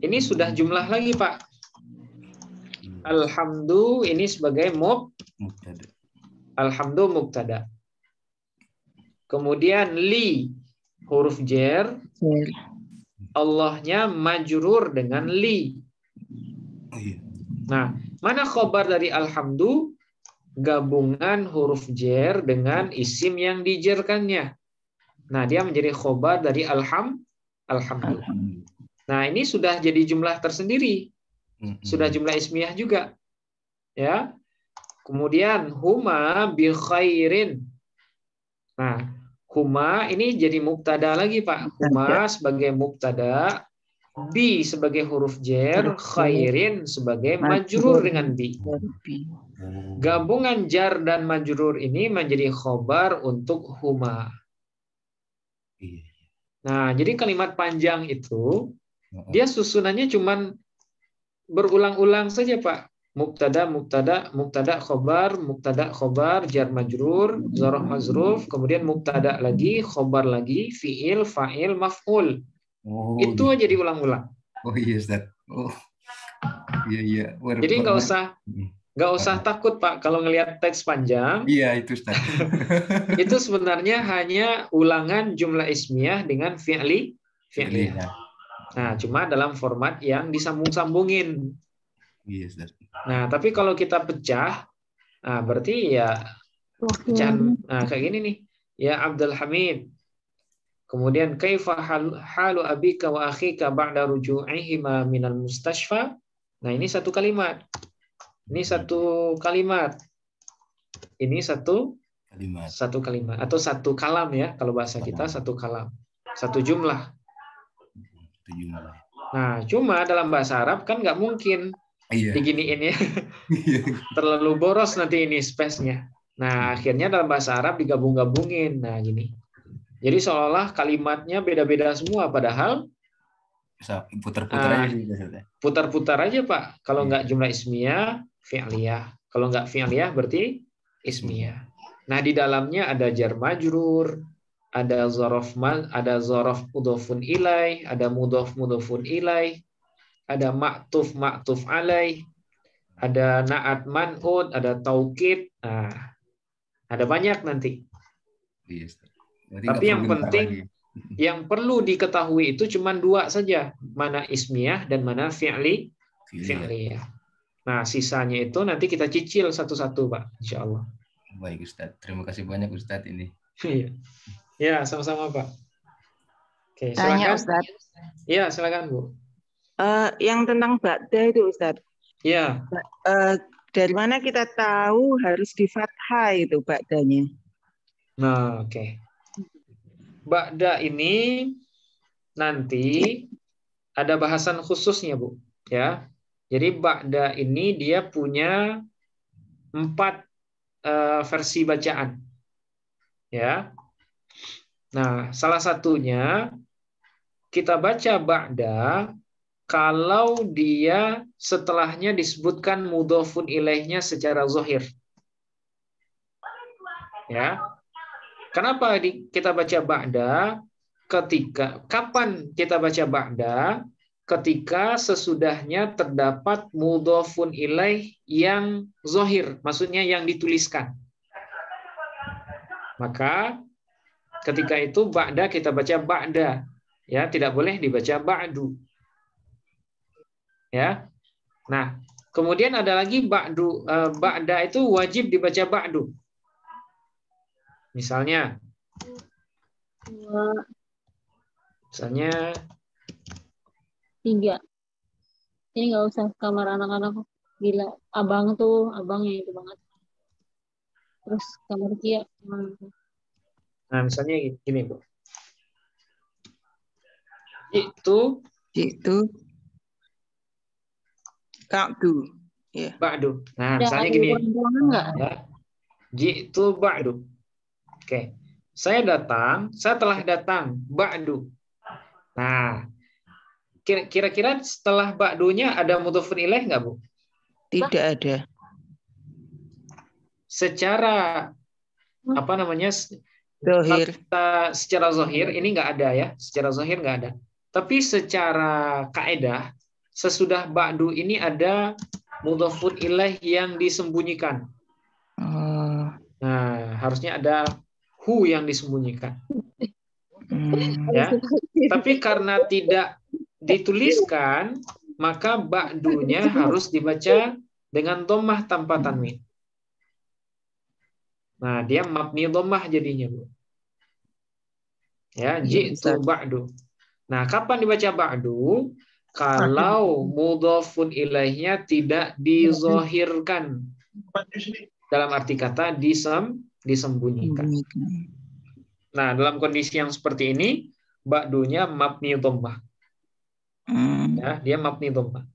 Ini sudah jumlah lagi, Pak. Alhamdu ini sebagai mubtada. Alhamdu mubtada. Kemudian li huruf jar. Allahnya majrur dengan li. Nah, mana khobar dari alhamdu? Gabungan huruf jar dengan isim yang dijarkannya. Nah, dia menjadi khobar dari alhamdu. Nah, ini sudah jadi jumlah tersendiri. Sudah jumlah ismiyah juga. Ya. Kemudian huma bi khairin. Nah, huma ini jadi mubtada lagi, Pak. Huma sebagai mubtada, bi sebagai huruf jar, khairin sebagai majrur dengan bi. Gabungan jar dan majrur ini menjadi khobar untuk huma. Nah, jadi kalimat panjang itu dia susunannya cuman berulang-ulang saja, Pak. Mubtada, khobar, jar majrur, zarf mazruf, kemudian mubtada lagi, khobar lagi, fiil, fa'il, maf'ul. Itu aja diulang-ulang. Oh iya, Ustaz. Oh. Iya. Jadi nggak usah takut, Pak, kalau ngelihat teks panjang. Iya, itu, Ustaz. Itu sebenarnya hanya ulangan jumlah ismiyah dengan fi'li. Nah, cuma dalam format yang disambung-sambungin. Yes, nah, tapi kalau kita pecah, nah berarti ya pecahan, nah kayak gini nih. Ya Abdul Hamid. Kemudian kaifa halu abika wa akhika ba'da ruju'ihima minal mustashfa? Nah, ini satu kalimat. Ini satu kalimat. Ini satu kalimat atau satu kalam ya, kalau bahasa kita satu kalam. Satu jumlah. Nah, cuma dalam bahasa Arab kan nggak mungkin Iya. diginiin ya. Terlalu boros nanti ini space-nya. Nah, akhirnya dalam bahasa Arab digabung-gabungin. Nah, gini. Jadi seolah kalimatnya beda-beda semua, padahal Bisa putar-putar aja gitu. putar-putar aja, Pak. Kalau Iya. nggak jumlah ismiyah, fi'liyah. Kalau nggak fi'liyah berarti ismiyah. Nah, di dalamnya ada jar majrur, ada zorof mudhofun ilaih, ada mudhofun ilaih, ada ma'tuf alaih, ada na'at man'ud, ada taukid. Nah, ada banyak nanti. Iya. Berarti Tapi nggak perlu yang gentar penting, lagi. yang perlu diketahui itu cuma dua saja, mana ismiyah dan mana fi'liyah. Nah, sisanya itu nanti kita cicil satu-satu, Pak, insya Allah. Baik Ustadz, terima kasih banyak Ustadz ini. Iya. Ya, sama-sama, Pak. Oke, Tanya silakan. Ustadz, Ya, silakan, Bu. yang tentang ba'da itu Ustadz, Ya, dari mana kita tahu harus di fathah itu ba'danya? nah, oke. Ba'da ini nanti ada bahasan khususnya, Bu. Ya, jadi ba'da ini dia punya 4 versi bacaan. Ya. Nah, salah satunya kita baca ba'da kalau dia setelahnya disebutkan mudhofun ilaihnya secara zahir. Ya. Kenapa kita baca ba'da? Kapan kita baca ba'da? Ketika sesudahnya terdapat mudhofun ilaih yang zahir, maksudnya yang dituliskan. Maka ketika itu ba'da kita baca ba'da, ya, tidak boleh dibaca ba'du. Ya. Nah, kemudian ada lagi ba'du, ba'da itu wajib dibaca ba'du. Misalnya 3. Ini nggak usah kamar anak-anak. Gila, abangnya itu banget. Terus kamar Kia. nah, misalnya gini, Bu. Itu Ka'du. Ya. ba'du. Nah, Ada misalnya gini. ruangan nggak? Ya. Jitu ba'du. Oke. Saya telah datang ba'du. Nah, kira-kira setelah ba'dunya ada mudhofun ilaih nggak, Bu? Tidak ada. Secara apa namanya? Zahir. Secara zahir ini nggak ada ya. Secara zahir nggak ada. Tapi secara kaedah sesudah ba'du ini ada mudhofun ilaih yang disembunyikan. Nah, harusnya ada hu yang disembunyikan. Ya. Tapi karena tidak dituliskan, maka ba'dunya harus dibaca dengan dhammah tanpa tanwin. Nah, dia mabni dhammah jadinya, Bu. Ya, jitu ba'du. Nah, kapan dibaca ba'du? Kalau mudhofun ilaihnya tidak dizahirkan. Dalam arti kata disembunyikan. Nah, dalam kondisi yang seperti ini, ba'dunya mabni dhammah. Ya, dia mabni dhammah.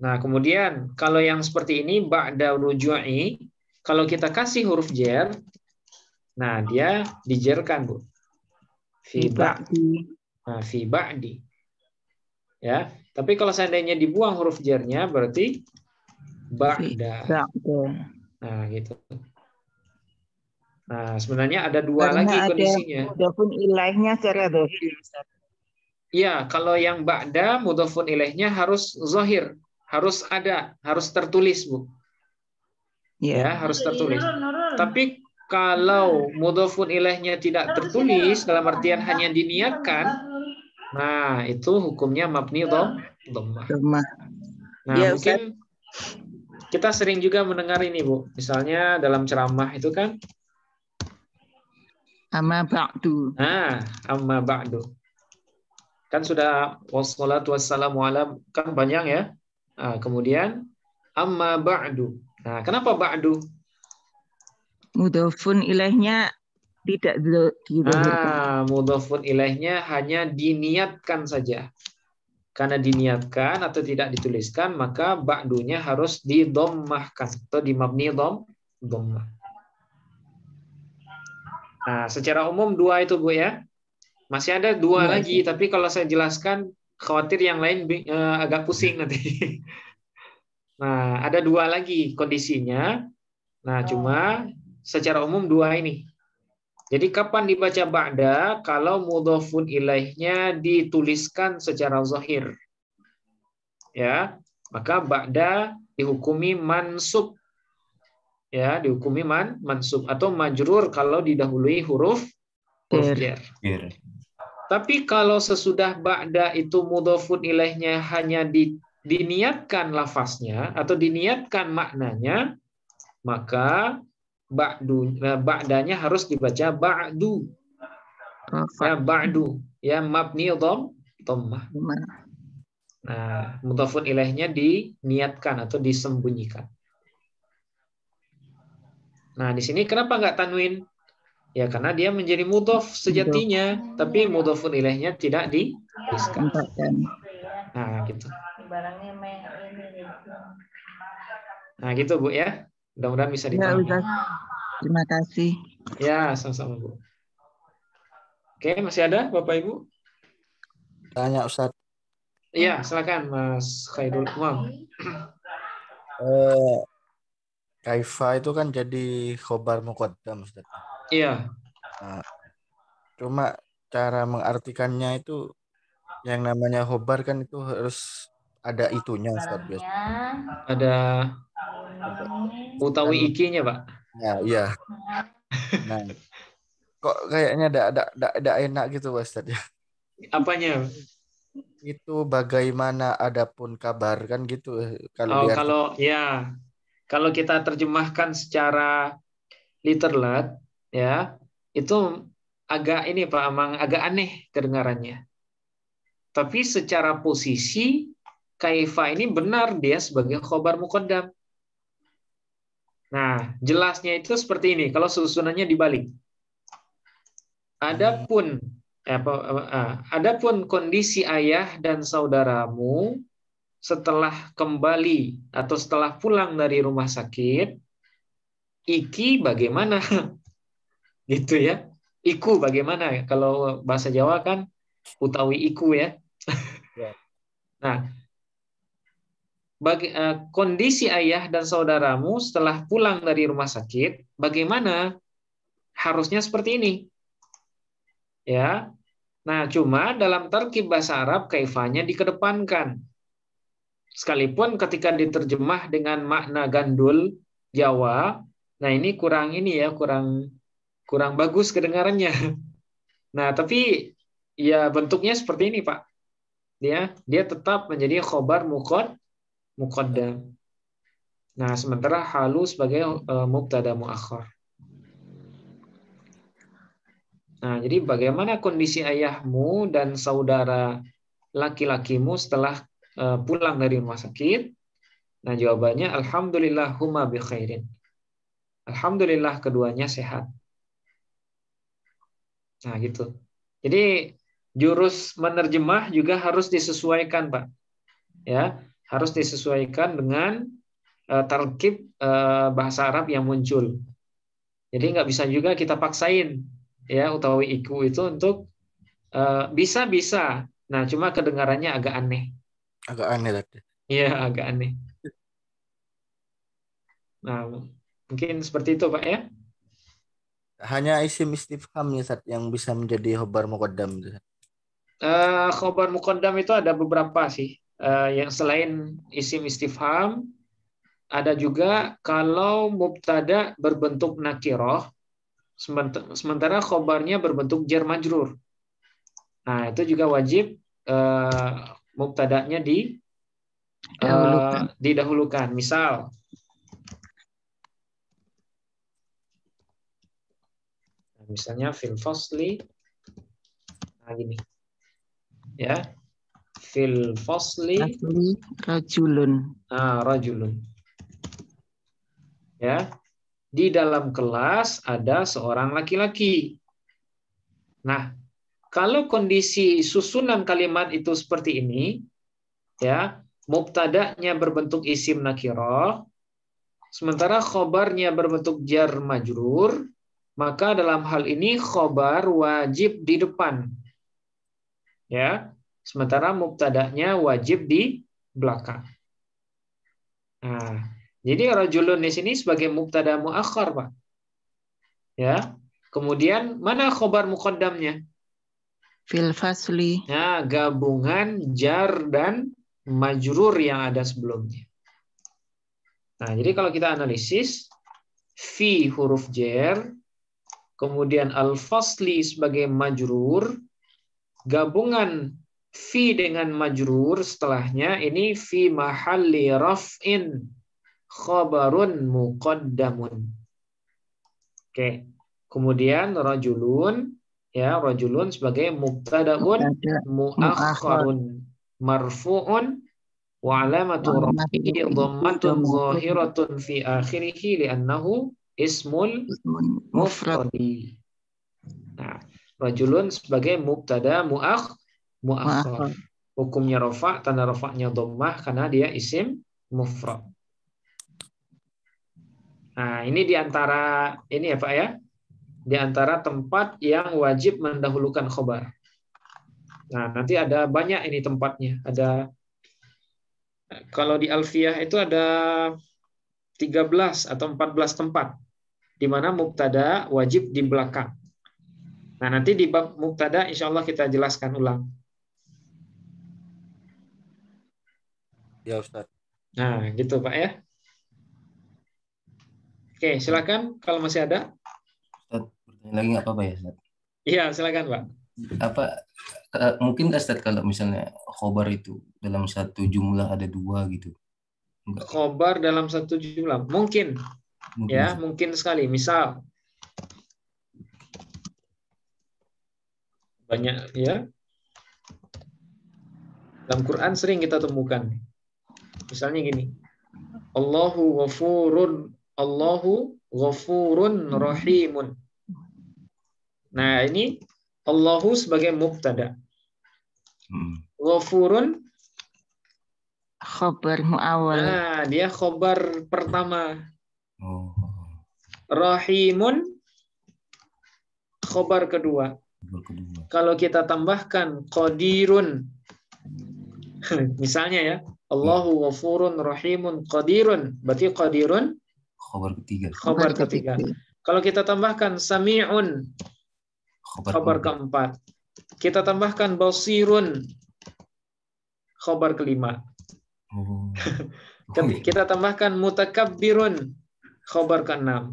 Nah, kemudian kalau yang seperti ini ba'da ruju'i, kalau kita kasih huruf jar, nah dia dijerkan, Bu. Fi ba'di. Nah, fi ba'di. Ya, tapi kalau seandainya dibuang huruf jarnya berarti ba'da. Nah, gitu. Nah, sebenarnya ada dua lagi kondisinya. Mudhofun ilaihnya secara zahir. Iya, kalau yang ba'da mudhofun ilaihnya harus zahir, harus ada, harus tertulis, Bu. Ya, harus tertulis. Tapi kalau mudhofun ilaihnya tidak tertulis dalam artian hanya diniatkan, nah itu hukumnya mabni dhammah. Nah, ya, mungkin kita sering juga mendengar ini, Bu. Misalnya dalam ceramah itu kan amma ba'du. Nah, amma ba'du. Kan sudah wassalatu wassalamu ala, kan panjang ya. Nah, kemudian amma ba'du. Nah, kenapa ba'du? Mudhofun ilaihnya tidak dizahirkan. Mudhofun ilaihnya hanya diniatkan saja. karena diniatkan atau tidak dituliskan, maka ba'dunya harus didommahkan atau dimabni dhammah. Nah, secara umum 2 itu Bu ya. Masih ada 2 Iya, lagi, tapi kalau saya jelaskan khawatir yang lain agak pusing nanti. Nah, ada 2 lagi kondisinya. Nah, cuma secara umum 2 ini. Jadi kapan dibaca ba'da? Kalau mudhofun ilaihnya dituliskan secara zahir. Ya, maka ba'da dihukumi mansub. Ya, dihukumi mansub atau majrur kalau didahului huruf jar. Tapi kalau sesudah ba'da itu mudhofun ilaihnya hanya diniatkan lafaznya atau diniatkan maknanya, maka ba'danya harus dibaca ba'du. Ya, ba'du. Ya, mabni dhammah. Nah, mudhofun ilaihnya diniatkan atau disembunyikan. Nah, di sini kenapa nggak tanwin? Ya, karena dia menjadi mudhof sejatinya, tapi mudhofun ilaihnya tidak dituliskan. Nah, gitu. Nah, gitu Bu ya. Mudah-mudahan bisa dipahami. Ya, Ustaz. Terima kasih. Ya, sama-sama Bu. Oke, masih ada Bapak Ibu? Tanya Ustaz. Iya, silakan Mas Khairul Umam. Kaifa itu kan jadi khobar muqaddam Ustaz. Iya. Nah, cuma cara mengartikannya itu yang namanya khobar kan itu harus ada itunya Ustaz. Ada utawi ikinya, Pak. Ya, iya. Nah, kok kayaknya ada enak gitu Ustaz ya. Apanya? Itu bagaimana adapun kabar kan gitu kalau kalau kita terjemahkan secara literal ya, itu agak ini Pak Amang, agak aneh kedengarannya. Tapi secara posisi kaifa ini benar dia sebagai khobar muqaddam. Nah, jelasnya itu seperti ini kalau susunannya dibalik. Adapun kondisi ayah dan saudaramu setelah kembali atau setelah pulang dari rumah sakit, iki bagaimana? Gitu ya. Iku bagaimana? Kalau bahasa Jawa kan utawi iku ya. Nah, kondisi ayah dan saudaramu setelah pulang dari rumah sakit, bagaimana? Harusnya seperti ini. Ya. Nah, cuma dalam tarkib bahasa Arab kaifanya dikedepankan. Sekalipun ketika diterjemah dengan makna gandul Jawa, nah ini kurang bagus kedengarannya. Nah, tapi ya bentuknya seperti ini, Pak. Dia tetap menjadi khobar muqaddam. Nah, sementara halu sebagai mubtada muakhar. Nah, jadi bagaimana kondisi ayahmu dan saudara laki-lakimu setelah pulang dari rumah sakit? Nah, jawabannya alhamdulillah huma bi khairin. Alhamdulillah keduanya sehat. Nah, gitu. Jadi jurus menerjemah juga harus disesuaikan, Pak. Ya, harus disesuaikan dengan tarkib bahasa Arab yang muncul. Jadi nggak bisa juga kita paksain ya utawi iku itu untuk bisa. Nah, cuma kedengarannya agak aneh. Agak aneh tadi. Iya, agak aneh. Nah, mungkin seperti itu, Pak ya. Hanya isim istifham ya Ustaz yang bisa menjadi khobar muqaddam. Khobar muqaddam itu ada beberapa sih. Yang selain isim istifham, ada juga kalau mubtada berbentuk nakirah, sementara khobarnya berbentuk jar majrur. Nah, itu juga wajib mubtadanya didahulukan. Misal, misalnya fil fasli, nah gini, ya, fil fasli rajulun. Rajulun. Ya. Di dalam kelas ada seorang laki-laki. Nah, kalau kondisi susunan kalimat itu seperti ini, ya, mubtada'nya berbentuk isim nakirah, sementara khobarnya berbentuk jar majrur, maka dalam hal ini khobar wajib di depan. Ya, sementara mubtada'nya wajib di belakang. Nah, jadi rajulun di sini sebagai mubtada muakhar, Pak. Ya. Kemudian mana khobar muqaddamnya? Fil fasli. Nah, gabungan jar dan majrur yang ada sebelumnya. Nah, jadi kalau kita analisis, fi huruf jar, kemudian al-fasli sebagai majrur, gabungan fi dengan majrur setelahnya ini fi mahalli raf'in khabarun muqaddamun. Oke. Kemudian rajulun, ya, rajulun sebagai mubtada'un muakhkharun marfu'un wa alamatu raf'ihi dhammatun zahiratun fi akhirih li'annahu ismul mufradi. Nah, rajulun sebagai mubtada muakhkhar. Hukumnya rafa, tanda rafa'nya dhammah karena dia isim mufrad. Nah, ini diantara ini ya Pak ya, di antara tempat yang wajib mendahulukan khobar. Nah, nanti ada banyak ini tempatnya. Ada, kalau di Alfiyah itu ada 13 atau 14 tempat di mana mubtada wajib di belakang. Nah, nanti di bab mubtada insya Allah kita jelaskan ulang. Ya Ustaz. Nah, gitu Pak ya. Oke, silakan kalau masih ada. Ustaz, bertanya lagi nggak apa-apa ya Ustaz? Iya, silakan Pak. Apa mungkin Ustaz kalau misalnya khobar itu dalam satu jumlah ada dua gitu? Enggak. Khobar dalam satu jumlah mungkin ya, mungkin sekali. Misal banyak ya, dalam Quran sering kita temukan. Misalnya gini, Allahu ghafurun rahimun. Nah, ini Allahu sebagai mubtada. Ghafurun Khobar mu'awal. nah, dia khobar pertama. Rahimun khobar kedua. Kalau kita tambahkan qadirun, misalnya ya, Allahu ghafurun rahimun qadirun, berarti qadirun Khobar ketiga. khobar ketiga. Kalau kita tambahkan sami'un, khobar keempat. Kita tambahkan basirun, khobar kelima. Kita tambahkan mutakabbirun, khobar keenam.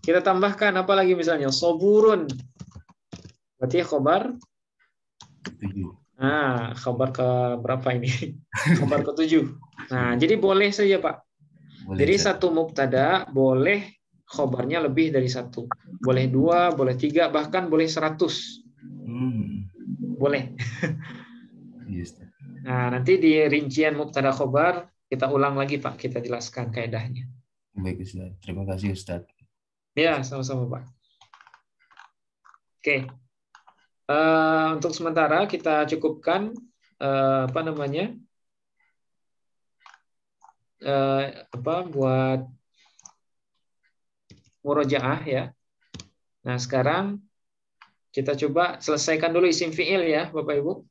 Kita tambahkan apa lagi misalnya saburun, berarti khobar khobar ke berapa ini? Khobar ke-7. Nah, jadi boleh saja Pak. Jadi satu mubtada boleh khobarnya lebih dari satu. Boleh 2, boleh 3, bahkan boleh 100. Boleh. Nah, nanti di rincian mubtada khobar kita ulang lagi Pak, kita jelaskan kaidahnya. Baik Ustaz. Terima kasih Ustaz. Ya, sama-sama Pak. Oke. Untuk sementara kita cukupkan buat murojaah ya. Nah, sekarang kita coba selesaikan dulu isim fi'il ya, Bapak Ibu.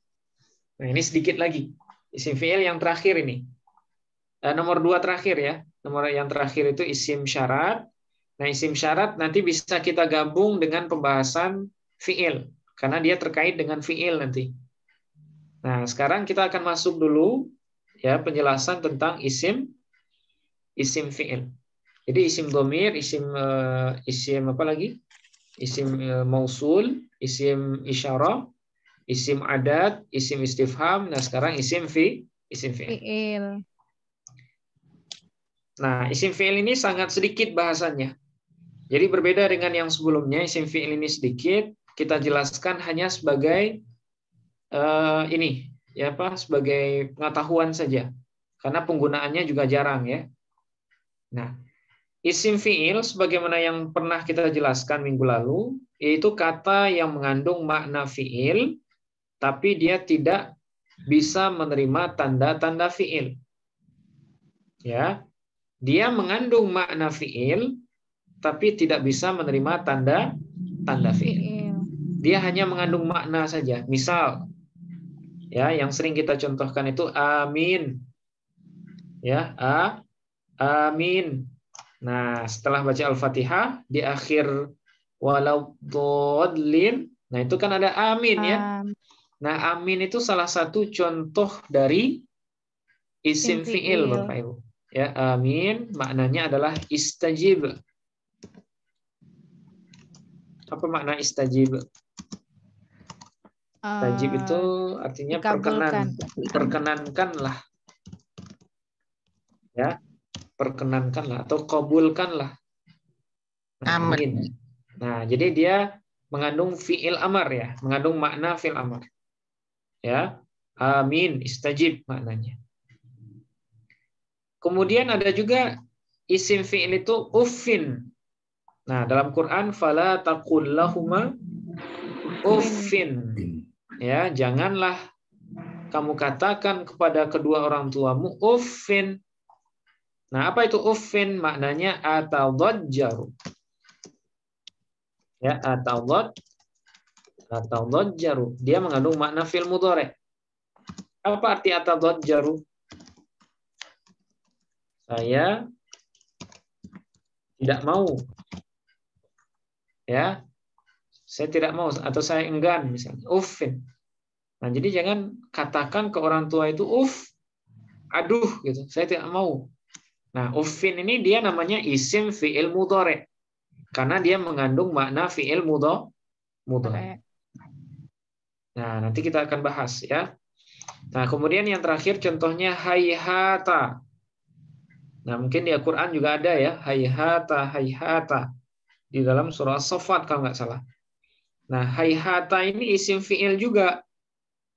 Nah, ini sedikit lagi. Isim fi'il yang terakhir ini. Nomor 2 terakhir ya. Nomor yang terakhir itu isim syarat. Nah, isim syarat nanti bisa kita gabung dengan pembahasan fi'il. Karena dia terkait dengan fi'il nanti. Nah, sekarang kita akan masuk dulu ya penjelasan tentang isim fi'il. Jadi isim dhamir, isim apa lagi? Isim mausul, isim isyarah, isim adat, isim istifham. Nah, sekarang isim fi'il. Nah, isim fi'il ini sangat sedikit bahasannya. Jadi berbeda dengan yang sebelumnya, isim fi'il ini sedikit. Kita jelaskan hanya sebagai sebagai pengetahuan saja, karena penggunaannya juga jarang ya. Nah, isim fi'il sebagaimana yang pernah kita jelaskan minggu lalu, yaitu kata yang mengandung makna fi'il, tapi dia tidak bisa menerima tanda-tanda fiil. Ya, dia mengandung makna fiil, tapi tidak bisa menerima tanda fiil. Fiil. Dia hanya mengandung makna saja. Misal, ya, yang sering kita contohkan itu amin. Ya, amin. Nah, setelah baca Al-Fatihah di akhir waladdallin, nah itu kan ada amin ya. Nah, amin itu salah satu contoh dari isim fiil, Bapak Ibu. Ya, amin maknanya adalah istajib. Apa makna istajib? Istajib itu artinya perkenankanlah. Ya, perkenankanlah atau kabulkanlah. Nah, amin. Nah, jadi dia mengandung fiil amar ya, mengandung makna fiil amar. Ya, amin, istajib maknanya. Kemudian ada juga isim fiil itu uffin. Nah, dalam Quran fala taqul lahuma uffin. Ya, janganlah kamu katakan kepada kedua orang tuamu uffin. Nah, apa itu uffin? Maknanya atadajjaru. Ya, atadajjaru. Dia mengandung makna fi'il mudhari'. Apa arti atadajjaru? Saya tidak mau. Ya. Saya tidak mau atau saya enggan misalnya. Uffin. Nah, jadi jangan katakan ke orang tua itu aduh gitu. Saya tidak mau. Nah, uffin ini dia namanya isim fi'il mudhari'. Karena dia mengandung makna fi'il mudhari'. Nah, nanti kita akan bahas ya. Nah, kemudian yang terakhir contohnya hayhata. Nah, mungkin di Al-Quran juga ada ya, hayhata, hayhata. Di dalam surah As-Saffat kalau nggak salah. Nah, hayhata ini isim fi'il juga.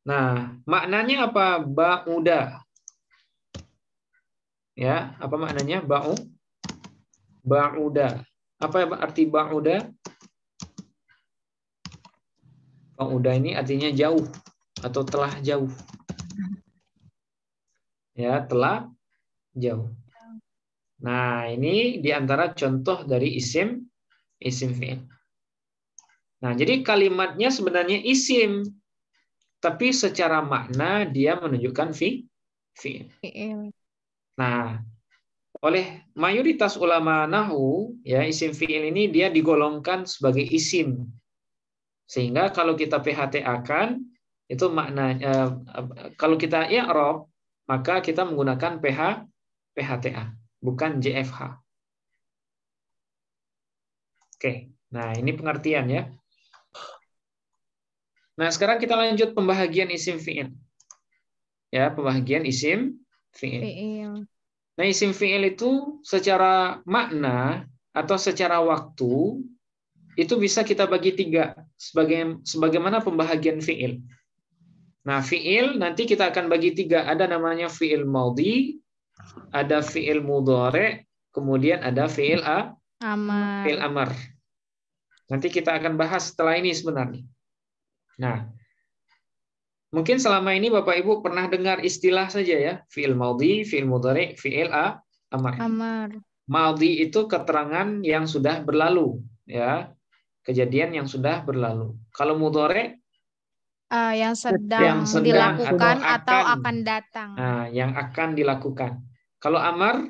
Nah, maknanya apa? Ba'uda. Ya, apa maknanya? Ba'uda. Apa arti ba'uda? Ba'uda ini artinya jauh atau telah jauh. Ya, telah jauh. Nah, ini diantara contoh dari isim fi'il. Nah, jadi kalimatnya sebenarnya isim, tapi secara makna dia menunjukkan fi'il. Nah, oleh mayoritas ulama nahwu, ya isim fi'il ini dia digolongkan sebagai isim. Sehingga kalau kita PHTA-kan, itu maknanya kalau kita i'rab, maka kita menggunakan PHTA. Bukan JFH. Oke, nah ini pengertian ya. Nah, sekarang kita lanjut pembahagian isim fi'il. Ya, pembahagian isim fi'il. Nah, isim fi'il itu secara makna atau secara waktu itu bisa kita bagi tiga sebagaimana pembahagian fi'il. Nah, fi'il nanti kita akan bagi tiga. Ada namanya fi'il maudhi, ada fi'il mudhari', kemudian ada fi'il amar. Nanti kita akan bahas setelah ini sebenarnya. Nah, mungkin selama ini Bapak Ibu pernah dengar istilah saja ya, fi'il maudhi, fi'il mudhari', fi'il amar. Maudhi itu keterangan yang sudah berlalu, ya. Kejadian yang sudah berlalu. Kalau mudhari' yang sedang dilakukan atau akan datang. Nah, yang akan dilakukan. Kalau amar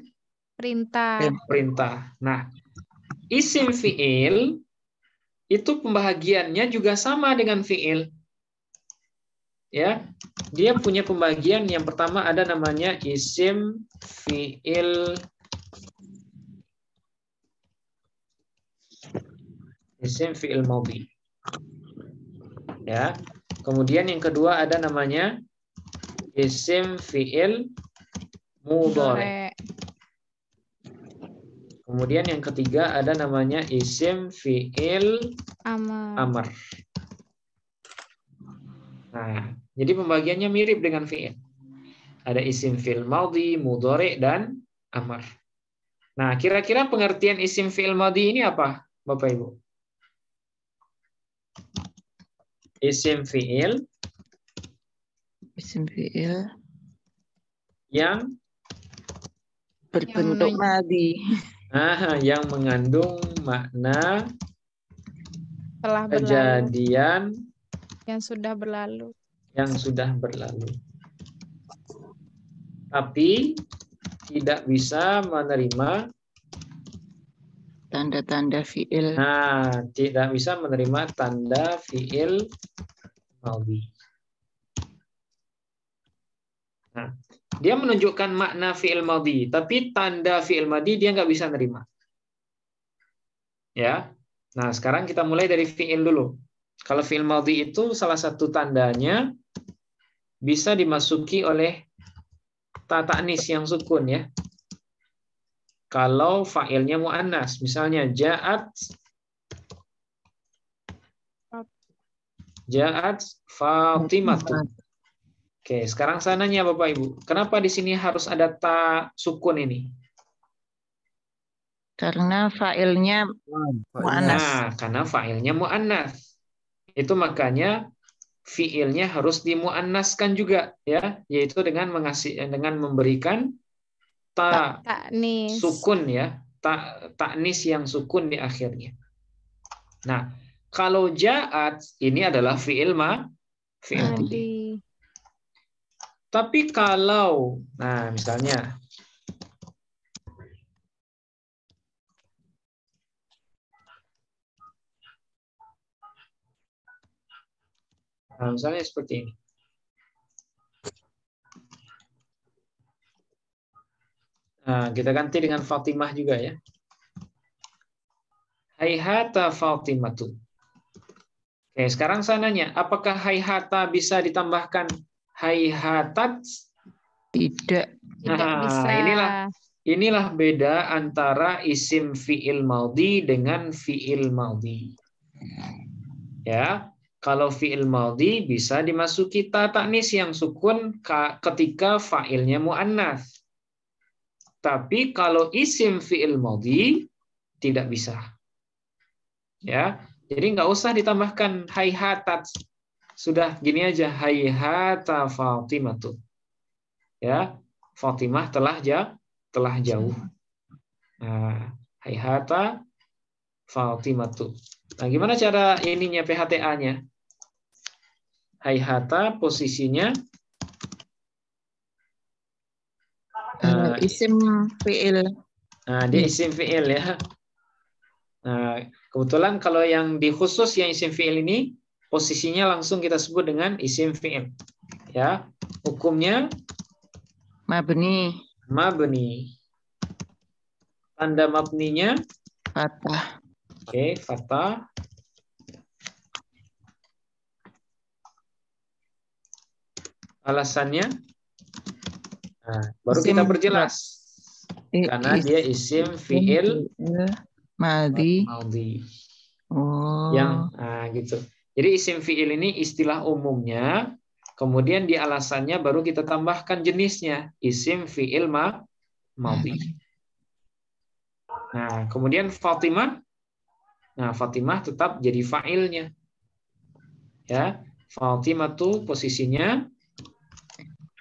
perintah. Nah, isim fi'il itu pembahagiannya juga sama dengan fi'il. Ya. Dia punya pembagian yang pertama ada namanya isim fi'il maudhi. Ya. Kemudian yang kedua ada namanya isim fi'il mudhari'. Kemudian yang ketiga ada namanya isim fi'il amar. Nah, jadi pembagiannya mirip dengan fi'il. Ada isim fi'il maudhi, mudhari', dan amar. Nah, kira-kira pengertian isim fi'il maudhi ini apa, Bapak Ibu? Isim fi'il Isim fi'il yang berbentuk madhi. yang mengandung makna Telah berlalu. kejadian Yang sudah berlalu. yang sudah berlalu. Tapi tidak bisa menerima Tanda-tanda fi'il. tidak bisa menerima tanda fi'il madhi. Nah, dia menunjukkan makna fi'il madhi, tapi tanda fi'il madhi dia nggak bisa nerima. Ya. Nah, sekarang kita mulai dari fi'il dulu. Kalau fi'il madhi itu salah satu tandanya bisa dimasuki oleh ta ta'nis yang sukun ya. Kalau fa'ilnya mu'annas, misalnya ja'at Fatimatu. Oke, sekarang saya nanya Bapak Ibu, kenapa di sini harus ada ta sukun ini? Karena fa'ilnya mu'annas. Nah, karena fa'ilnya mu'annas. Itu makanya fi'ilnya harus dimu'annaskan juga ya, yaitu dengan memberikan ta Ta'nis. sukun ya, ta'nis yang sukun di akhirnya. Nah, kalau ja'at ini adalah fi'il madhi. Tapi kalau misalnya misalnya seperti ini. Nah, kita ganti dengan Fatimah juga ya. Hayhata Fatimatu. Oke, sekarang saya nanya, apakah hayhata bisa ditambahkan hayhatat? Tidak. Tidak bisa. Inilah beda antara isim fi'il madhi dengan fi'il madhi. Ya, kalau fi'il madhi bisa dimasuki ta ta'nis yang sukun ketika fa'ilnya mu'annas. Tapi kalau isim fi'il madhi tidak bisa. Ya, jadi nggak usah ditambahkan hayhatat. Sudah gini aja, hayhata Fatimatu. Ya, Fatimah telah jauh. Nah, hayhata Fatimatu. Nah, gimana cara ininya PHTA-nya? Hayhata posisinya isim fi'il. Nah, dia isim fi'il ya. Nah, kebetulan kalau yang di khusus yang isim fi'il ini posisinya langsung kita sebut dengan isim fi'il. Ya, hukumnya Mabni. Tanda mabninya Fathah. Oke, fathah. Alasannya baru kita perjelas. Karena dia isim fi'il madhi. Oh. Gitu. Jadi isim fi'il ini istilah umumnya, kemudian di alasannya baru kita tambahkan jenisnya, isim fi'il madhi. Nah, kemudian Fatimah. Nah, Fatimah tetap jadi fa'ilnya. Ya, Fatimah tuh posisinya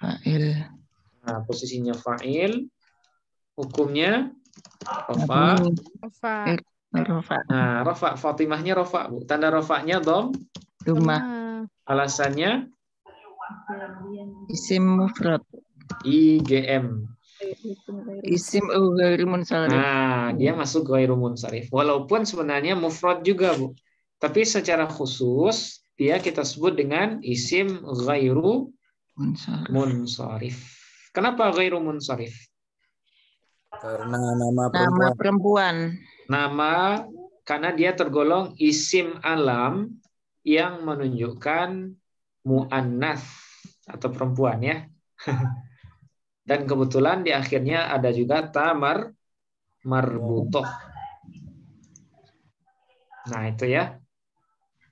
fa'il. Nah, posisinya fa'il. Hukumnya rafa. Nah, rafa, Fatimahnya rafa, Bu. Tanda rafanya Dhammah. Alasannya isim mufrad. IGM. Isim ghairu munsharif. Nah, dia masuk ghairu munsharif. Walaupun sebenarnya mufrad juga, Bu. Tapi secara khusus dia kita sebut dengan isim ghairu munsharif. Kenapa ghairu munsharif? Karena nama perempuan. Nama karena dia tergolong isim alam yang menunjukkan mu'annas atau perempuan ya. Dan kebetulan di akhirnya ada juga tamar marbutoh. Nah, itu ya.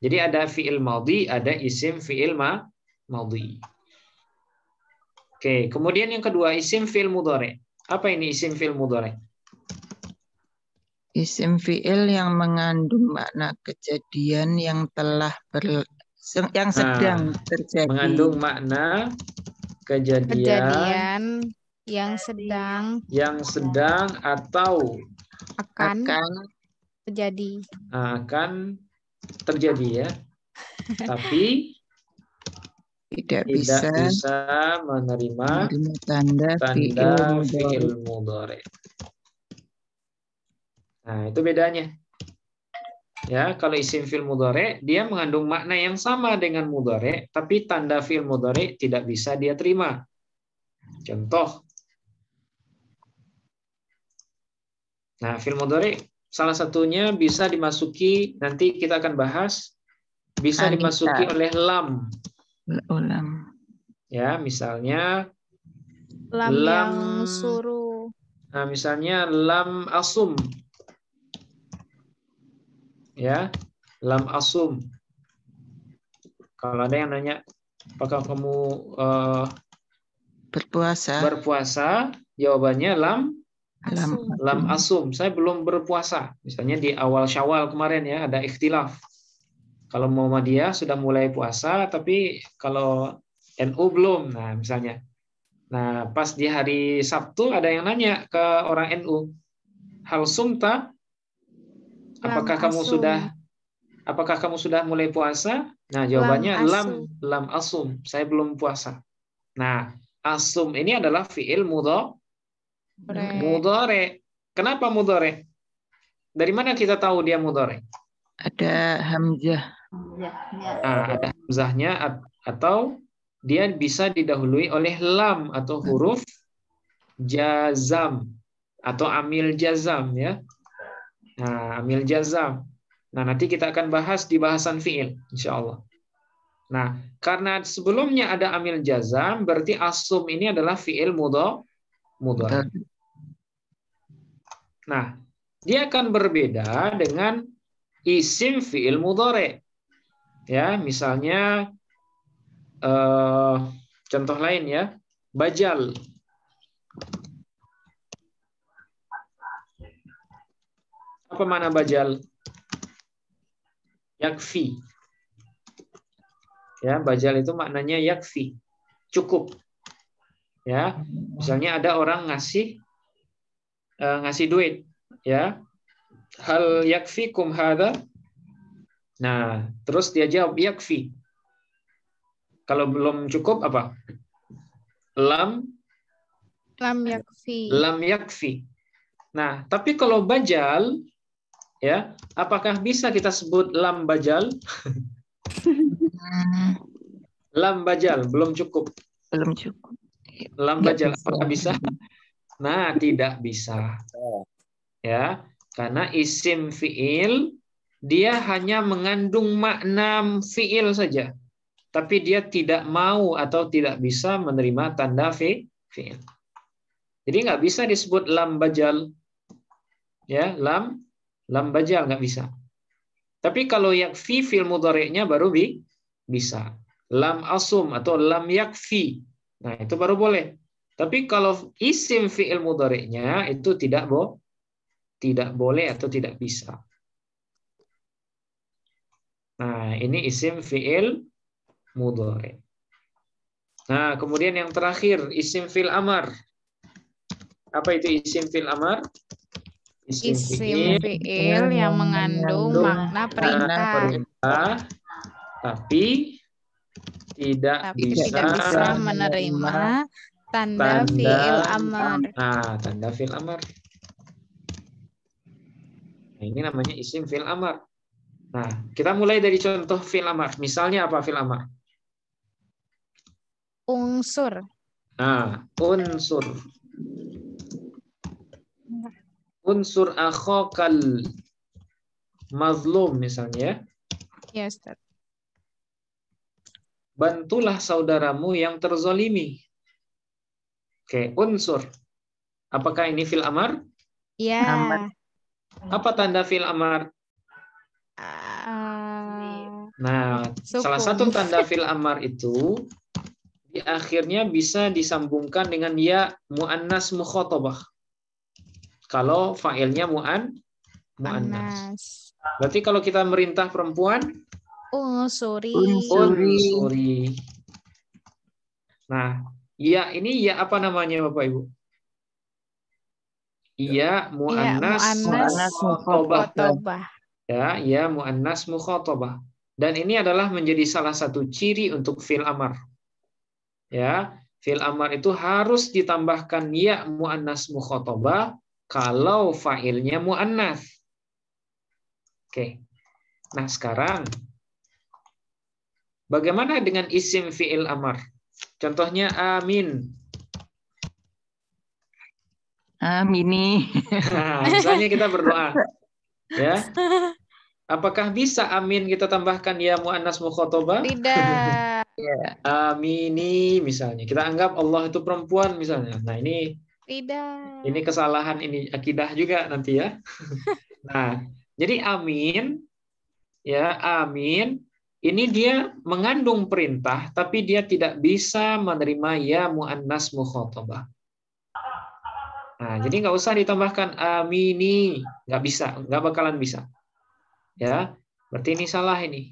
Jadi ada fi'il madhi, ada isim fi'il madhi. Oke, kemudian yang kedua isim fi'il mudhari'. Apa ini isim fi'il mudhari'? Isim fi'il yang mengandung makna kejadian yang telah Yang sedang terjadi. Mengandung makna kejadian yang sedang atau akan terjadi. Akan terjadi ya. Tapi tidak bisa menerima tanda fi'il mudhari. Nah, itu bedanya. Ya, kalau isim fi'il mudhari dia mengandung makna yang sama dengan mudhari, tapi tanda fi'il mudhari tidak bisa dia terima. Contoh. Nah, fi'il mudhari salah satunya bisa dimasuki, nanti kita akan bahas, bisa dimasuki oleh lam. Ya, misalnya lam yang suruh. Nah, misalnya lam asum. Ya, lam asum. Kalau ada yang nanya, apakah kamu berpuasa? Jawabannya lam asum. Saya belum berpuasa. Misalnya di awal Syawal kemarin ya, ada ikhtilaf. Kalau Muhammadiyah sudah mulai puasa, tapi kalau NU belum. Nah, misalnya. Nah, pas di hari Sabtu ada yang nanya ke orang NU, hal sumta? Apakah kamu sudah mulai puasa? Nah, jawabannya lam asum. Saya belum puasa. Nah, asum ini adalah fi'il mudhari. Kenapa mudhari? Dari mana kita tahu dia mudhari? Ada hamzah. Nah, ada hamzahnya atau dia bisa didahului oleh lam atau huruf jazam atau amil jazam ya. Nah, amil jazam. Nah, nanti kita akan bahas di bahasan fi'il insyaallah. Nah, karena sebelumnya ada amil jazam, berarti asum ini adalah fi'il mudhari. Nah, dia akan berbeda dengan isim fi'il mudhari. Ya, misalnya contoh lain ya, bajal. Apa makna bajal? Yakfi. Ya, bajal itu maknanya yakfi, cukup. Ya, misalnya ada orang ngasih duit, ya. Hal yakfikum hadza? Nah, terus dia jawab yakfi. Kalau belum cukup apa? Lam yakfi. Nah, tapi kalau bajal ya, apakah bisa kita sebut lam bajal? Lam bajal belum cukup. Lam bajal apakah bisa? Nah, tidak bisa. Ya, karena isim fi'il dia hanya mengandung makna fi'il saja. Tapi dia tidak mau atau tidak bisa menerima tanda fi'il. Jadi nggak bisa disebut lam bajal. Ya, lam bajal nggak bisa. Tapi kalau yakfi fi'il mudhari'nya baru bisa. Lam asum atau lam yakfi. Nah, itu baru boleh. Tapi kalau isim fi'il mudhari'nya itu tidak boleh atau tidak bisa. Nah, ini isim fi'il mudhari'. Nah, kemudian yang terakhir isim fi'il amar. Apa itu isim fi'il amar? Isim fi'il yang mengandung makna perintah. Tapi tidak bisa menerima tanda fi'il amar. Nah, tanda fi'il amar. Nah, ini namanya isim fi'il amar. Nah, kita mulai dari contoh fi'il amar. Misalnya apa fi'il amar? Unsur. Nah, unsur. Unsur akhokal mazlum misalnya. Ya, Ustaz. Bantulah saudaramu yang terzolimi. Oke, unsur. Apakah ini fi'il amar? Ya. Apa tanda fi'il amar? Nah, salah satu tanda fi'il amar itu di akhirnya bisa disambungkan dengan ya muannas mukhatabah. Kalau fa'ilnya muannas. Berarti kalau kita merintah perempuan, Unsuri. Unsuri. Nah, ya ini ya apa namanya Bapak Ibu? Ya muannas mukhatabah. Ya muannas mukhatabah. Dan ini adalah menjadi salah satu ciri untuk fi'il amar. Ya, fi'il amar itu harus ditambahkan ya muannas mukhatabah kalau fa'ilnya muannas. Oke. Nah, sekarang bagaimana dengan isim fi'il amar? Contohnya amin. Amini. Nah, misalnya kita berdoa, ya. Apakah bisa amin kita tambahkan ya muannas mukhatabah? Tidak. Amini misalnya. Kita anggap Allah itu perempuan misalnya. Nah, ini Tidak. ini kesalahan, ini akidah juga nanti ya. Nah, jadi amin ya, amin ini dia mengandung perintah tapi dia tidak bisa menerima ya muannas mukhatabah. Nah, jadi nggak usah ditambahkan amini, nggak bisa, nggak bakalan bisa. Ya, berarti ini salah ini.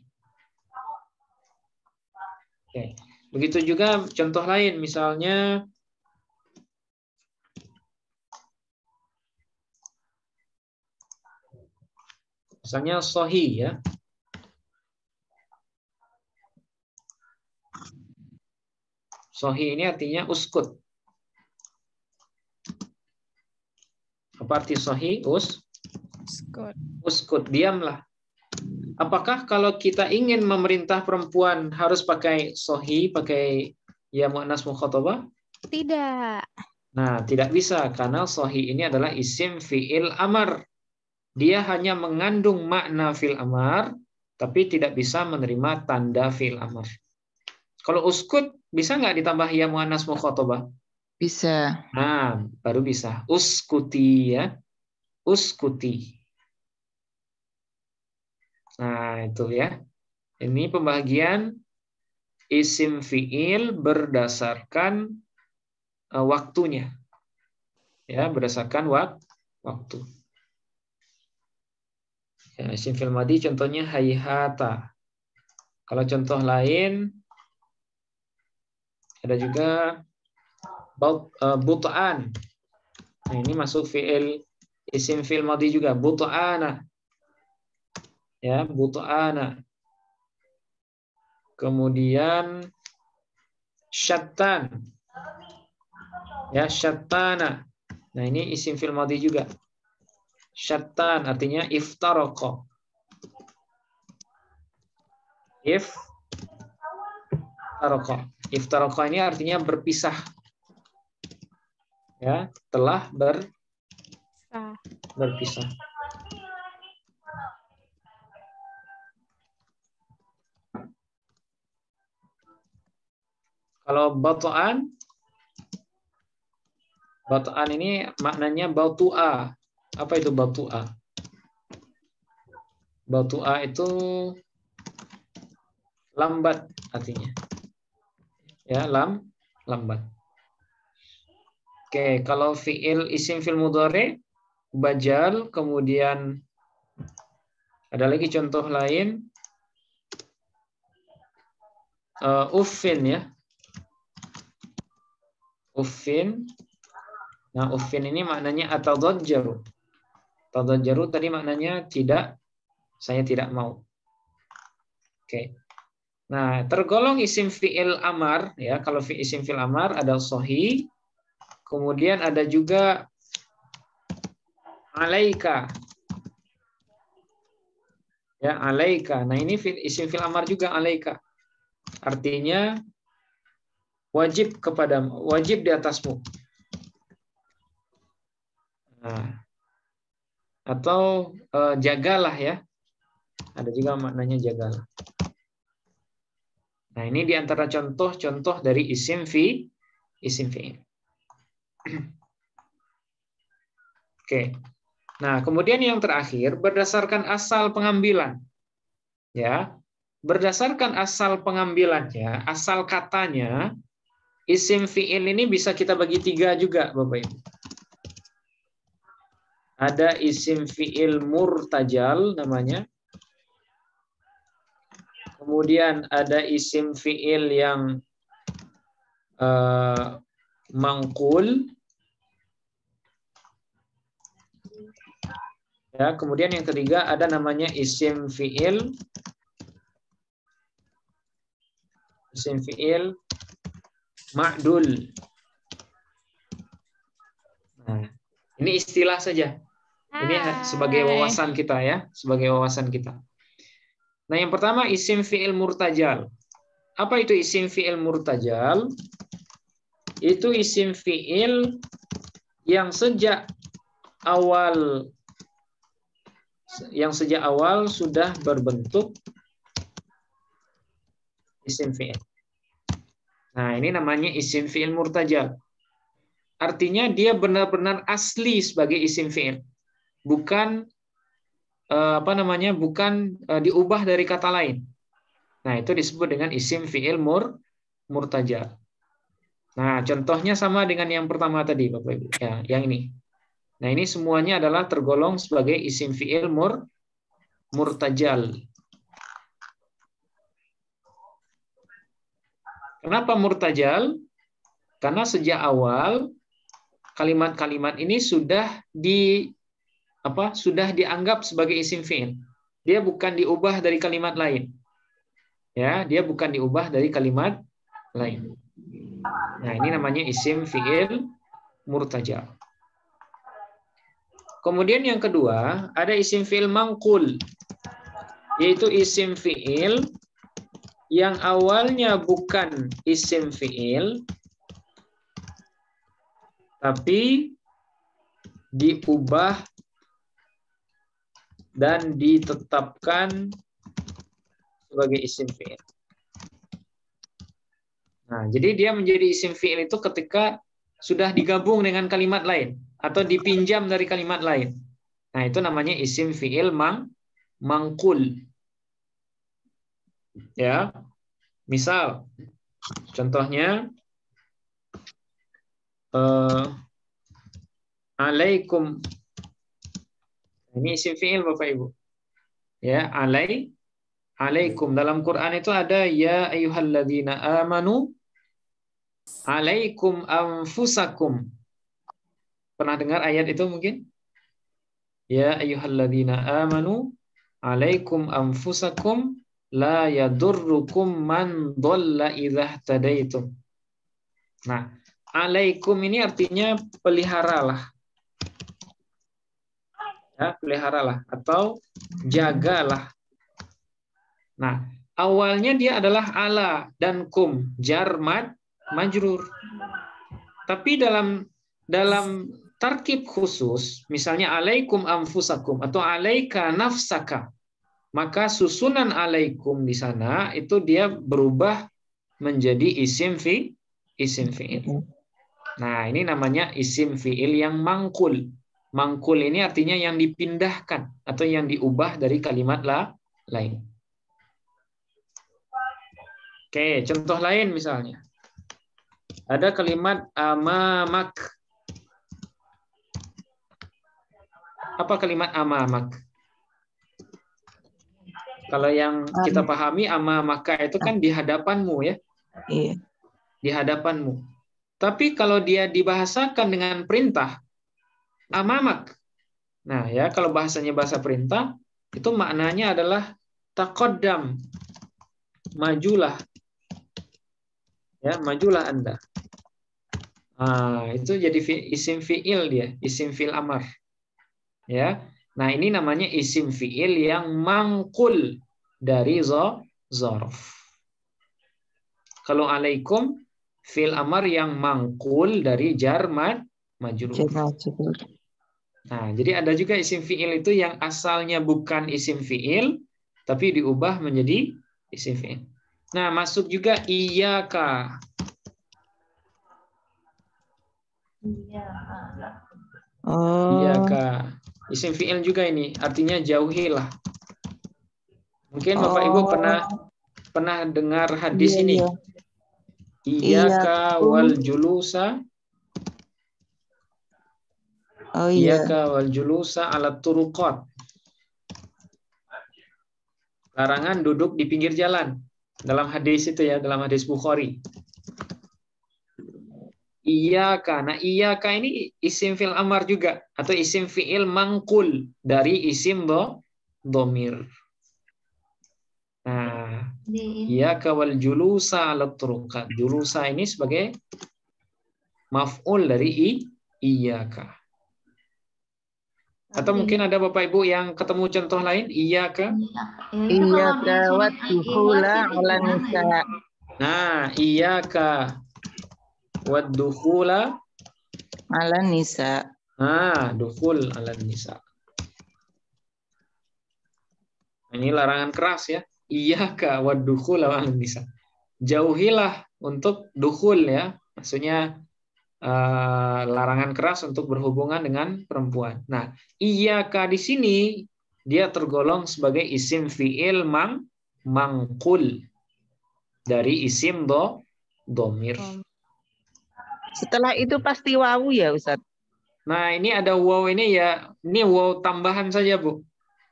Oke. Begitu juga contoh lain, misalnya sahih ya. Sahih ini artinya uskut. Apa arti sahih? Uskut, diamlah. Apakah kalau kita ingin memerintah perempuan harus pakai sahih, pakai ya muannas mukhatabah? Tidak. Nah, tidak bisa karena sahih ini adalah isim fi'il amar. Dia hanya mengandung makna fi'il amar tapi tidak bisa menerima tanda fi'il amar. Kalau uskut bisa nggak ditambah ya muannas mukhatabah? Bisa. Nah, baru bisa. Uskuti ya. Uskuti. Nah, itu ya. Ini pembagian isim fi'il berdasarkan waktunya. Ya, berdasarkan waktu. Ya, isim fi'il madhi contohnya hayhata. Kalau contoh lain ada juga but'an. Nah, ini masuk fi'il isim fi'il madhi juga, but'ana. Ya, but'ana. Kemudian syattan. Ya, syattana. Nah, ini isim fi'il madhi juga. Syattan artinya iftaraqa. Iftaraqa. Iftaraqa ini artinya berpisah. Ya, telah berpisah. Kalau batu'an ini maknanya batu'a. Apa itu batu'a? Batu'a itu lambat artinya. Ya, lambat. Oke, kalau fi'il isim fi'il mudhari bajal, kemudian ada lagi contoh lain uffin ya. Uffin. Nah, uffin ini maknanya atadajjaru. Tadajjaru tadi maknanya tidak, saya tidak mau. Oke. Nah, tergolong isim fi'il amar ya. Kalau isim fi'il amar ada sahih, kemudian ada juga alaika. Ya, alaika. Nah, ini isim fi'il amar juga alaika. Artinya wajib kepadamu, wajib di atasmu. Nah, atau jagalah ya. Ada juga maknanya jagalah. Nah, ini di antara contoh-contoh dari isim fi'il. Oke. Nah, kemudian yang terakhir berdasarkan asal pengambilan. Ya. Berdasarkan asal pengambilannya, asal katanya, isim fi'il ini bisa kita bagi 3 juga, Bapak Ibu. Ada isim fi'il murtajal namanya. Kemudian ada isim fi'il yang mangkul. Ya, kemudian yang ketiga ada namanya isim fi'il ma'dul. Nah, ini istilah saja. Ini sebagai wawasan kita ya, sebagai wawasan kita. Nah, yang pertama isim fi'il murtajal. Apa itu isim fi'il murtajal? Itu isim fi'il yang sejak awal sudah berbentuk isim fi'il. Nah, ini namanya isim fi'il murtajal. Artinya dia benar-benar asli sebagai isim fi'il. Bukan bukan diubah dari kata lain. Nah, itu disebut dengan isim fi'il murtajal. Nah, contohnya sama dengan yang pertama tadi, Bapak Ibu. Ya, yang ini. Nah, ini semuanya adalah tergolong sebagai isim fi'il murtajal. Kenapa murtajal? Karena sejak awal kalimat-kalimat ini sudah dianggap sebagai isim fi'il. Dia bukan diubah dari kalimat lain. Ya, dia bukan diubah dari kalimat lain. Nah, ini namanya isim fi'il murtajal. Kemudian yang kedua, ada isim fi'il mangkul, yaitu isim fi'il yang awalnya bukan isim fi'il, tapi diubah dan ditetapkan sebagai isim fi'il. Nah, jadi dia menjadi isim fi'il itu ketika sudah digabung dengan kalimat lain atau dipinjam dari kalimat lain. Nah, itu namanya isim fi'il mangkul. Ya. Misal contohnya alaikum. Ini isim fi'il Bapak Ibu. Ya, alaikum. Dalam Quran itu ada ya ayyuhalladzina amanu alaikum anfusakum. Pernah dengar ayat itu mungkin? Ya ayyuhalladzina amanu alaikum anfusakum la yadurrukum man dhalla idza tadaitum. Nah, alaikum ini artinya peliharalah. Ya, peliharalah atau jagalah. Nah, awalnya dia adalah ala dan kum, jar majrur. Tapi dalam tarkib khusus, misalnya alaikum anfusakum atau alaika nafsaka, maka susunan alaikum di sana itu dia berubah menjadi isim fi'il. Nah, ini namanya isim fi'il yang mangkul. Mangkul ini artinya yang dipindahkan atau yang diubah dari kalimat lain. Oke, contoh lain misalnya. Ada kalimat amamak. Apa kalimat amamak? Kalau yang kita pahami amamaka itu kan di hadapanmu ya. Iya. Di hadapanmu. Tapi kalau dia dibahasakan dengan perintah, amamak. Nah, ya kalau bahasanya bahasa perintah, itu maknanya adalah taqaddam. Majulah. Ya, majulah Anda. Nah, itu jadi isim fi'il dia, isim fi'il amar. Ya. Nah, ini namanya isim fi'il yang mangkul dari zarf. Kalau alaikum fi'il amar yang mangkul dari jar majrur. Nah, jadi ada juga isim fi'il itu yang asalnya bukan isim fi'il tapi diubah menjadi isim fi'il. Nah, masuk juga iyyaka. Iyyaka. Isim fi'il juga ini, artinya jauhilah. Mungkin Bapak Ibu pernah dengar hadis ini. Iyyaka wal julusa. Iyyaka wal julusa ala turuqat. Larangan duduk di pinggir jalan. Dalam hadis itu ya, dalam hadis Bukhari. Iyaka. Nah, iyaka ini isim fi'il amar juga atau isim fi'il mangkul dari isim domir. Nah, iyaka wal julusa 'ala turuqat. Julusa ini sebagai maf'ul dari iyaka. Atau mungkin ada Bapak Ibu yang ketemu contoh lain, iyaka. Iyyaka waddukhula 'ala nisa. Nah, iyaka waddukhula 'Ala nisa. dukhul 'ala nisa. Ini larangan keras ya. Iyyaka waddukhula 'ala nisa. Jauhilah untuk dukhul ya. Maksudnya larangan keras untuk berhubungan dengan perempuan. Nah, iyyaka di sini dia tergolong sebagai isim fi'il mangkul dari isim domir. Setelah itu pasti wawu ya, Ustaz? Nah, ini ada waw ini ya. Ini waw tambahan saja, Bu.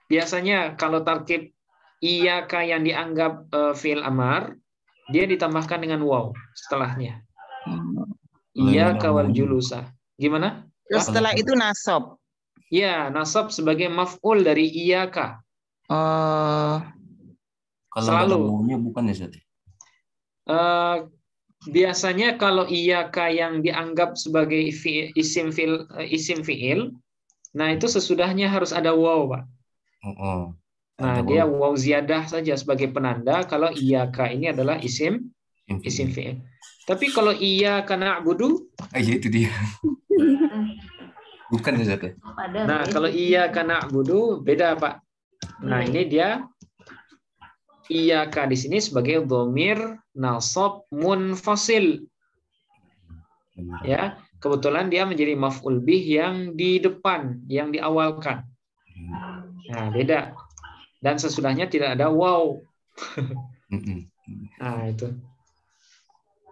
Biasanya kalau tarkib iyyaka yang dianggap fi'il amar, dia ditambahkan dengan waw setelahnya. Iyyaka wal julusa. Gimana? Terus setelah itu nasab. Ya, nasab sebagai maf'ul dari iyyaka. Kalau Selalu. wawunya bukan ya, Ustaz? Biasanya kalau iyyaka yang dianggap sebagai isim fi'il, nah itu sesudahnya harus ada waw, Pak. Nah, dia waw ziyadah saja sebagai penanda kalau iyyaka ini adalah isim fi'il. Tapi kalau iyyaka na'budu, ya itu dia. Bukan ya, Ustaz? Nah, kalau iyyaka na'budu beda, Pak. Nah, ini dia iyyaka di sini sebagai dhamir nasab munfasil. Ya, kebetulan dia menjadi maf'ul bih yang di depan, yang diawalkan. Nah, beda. Dan sesudahnya tidak ada waw. Nah, itu.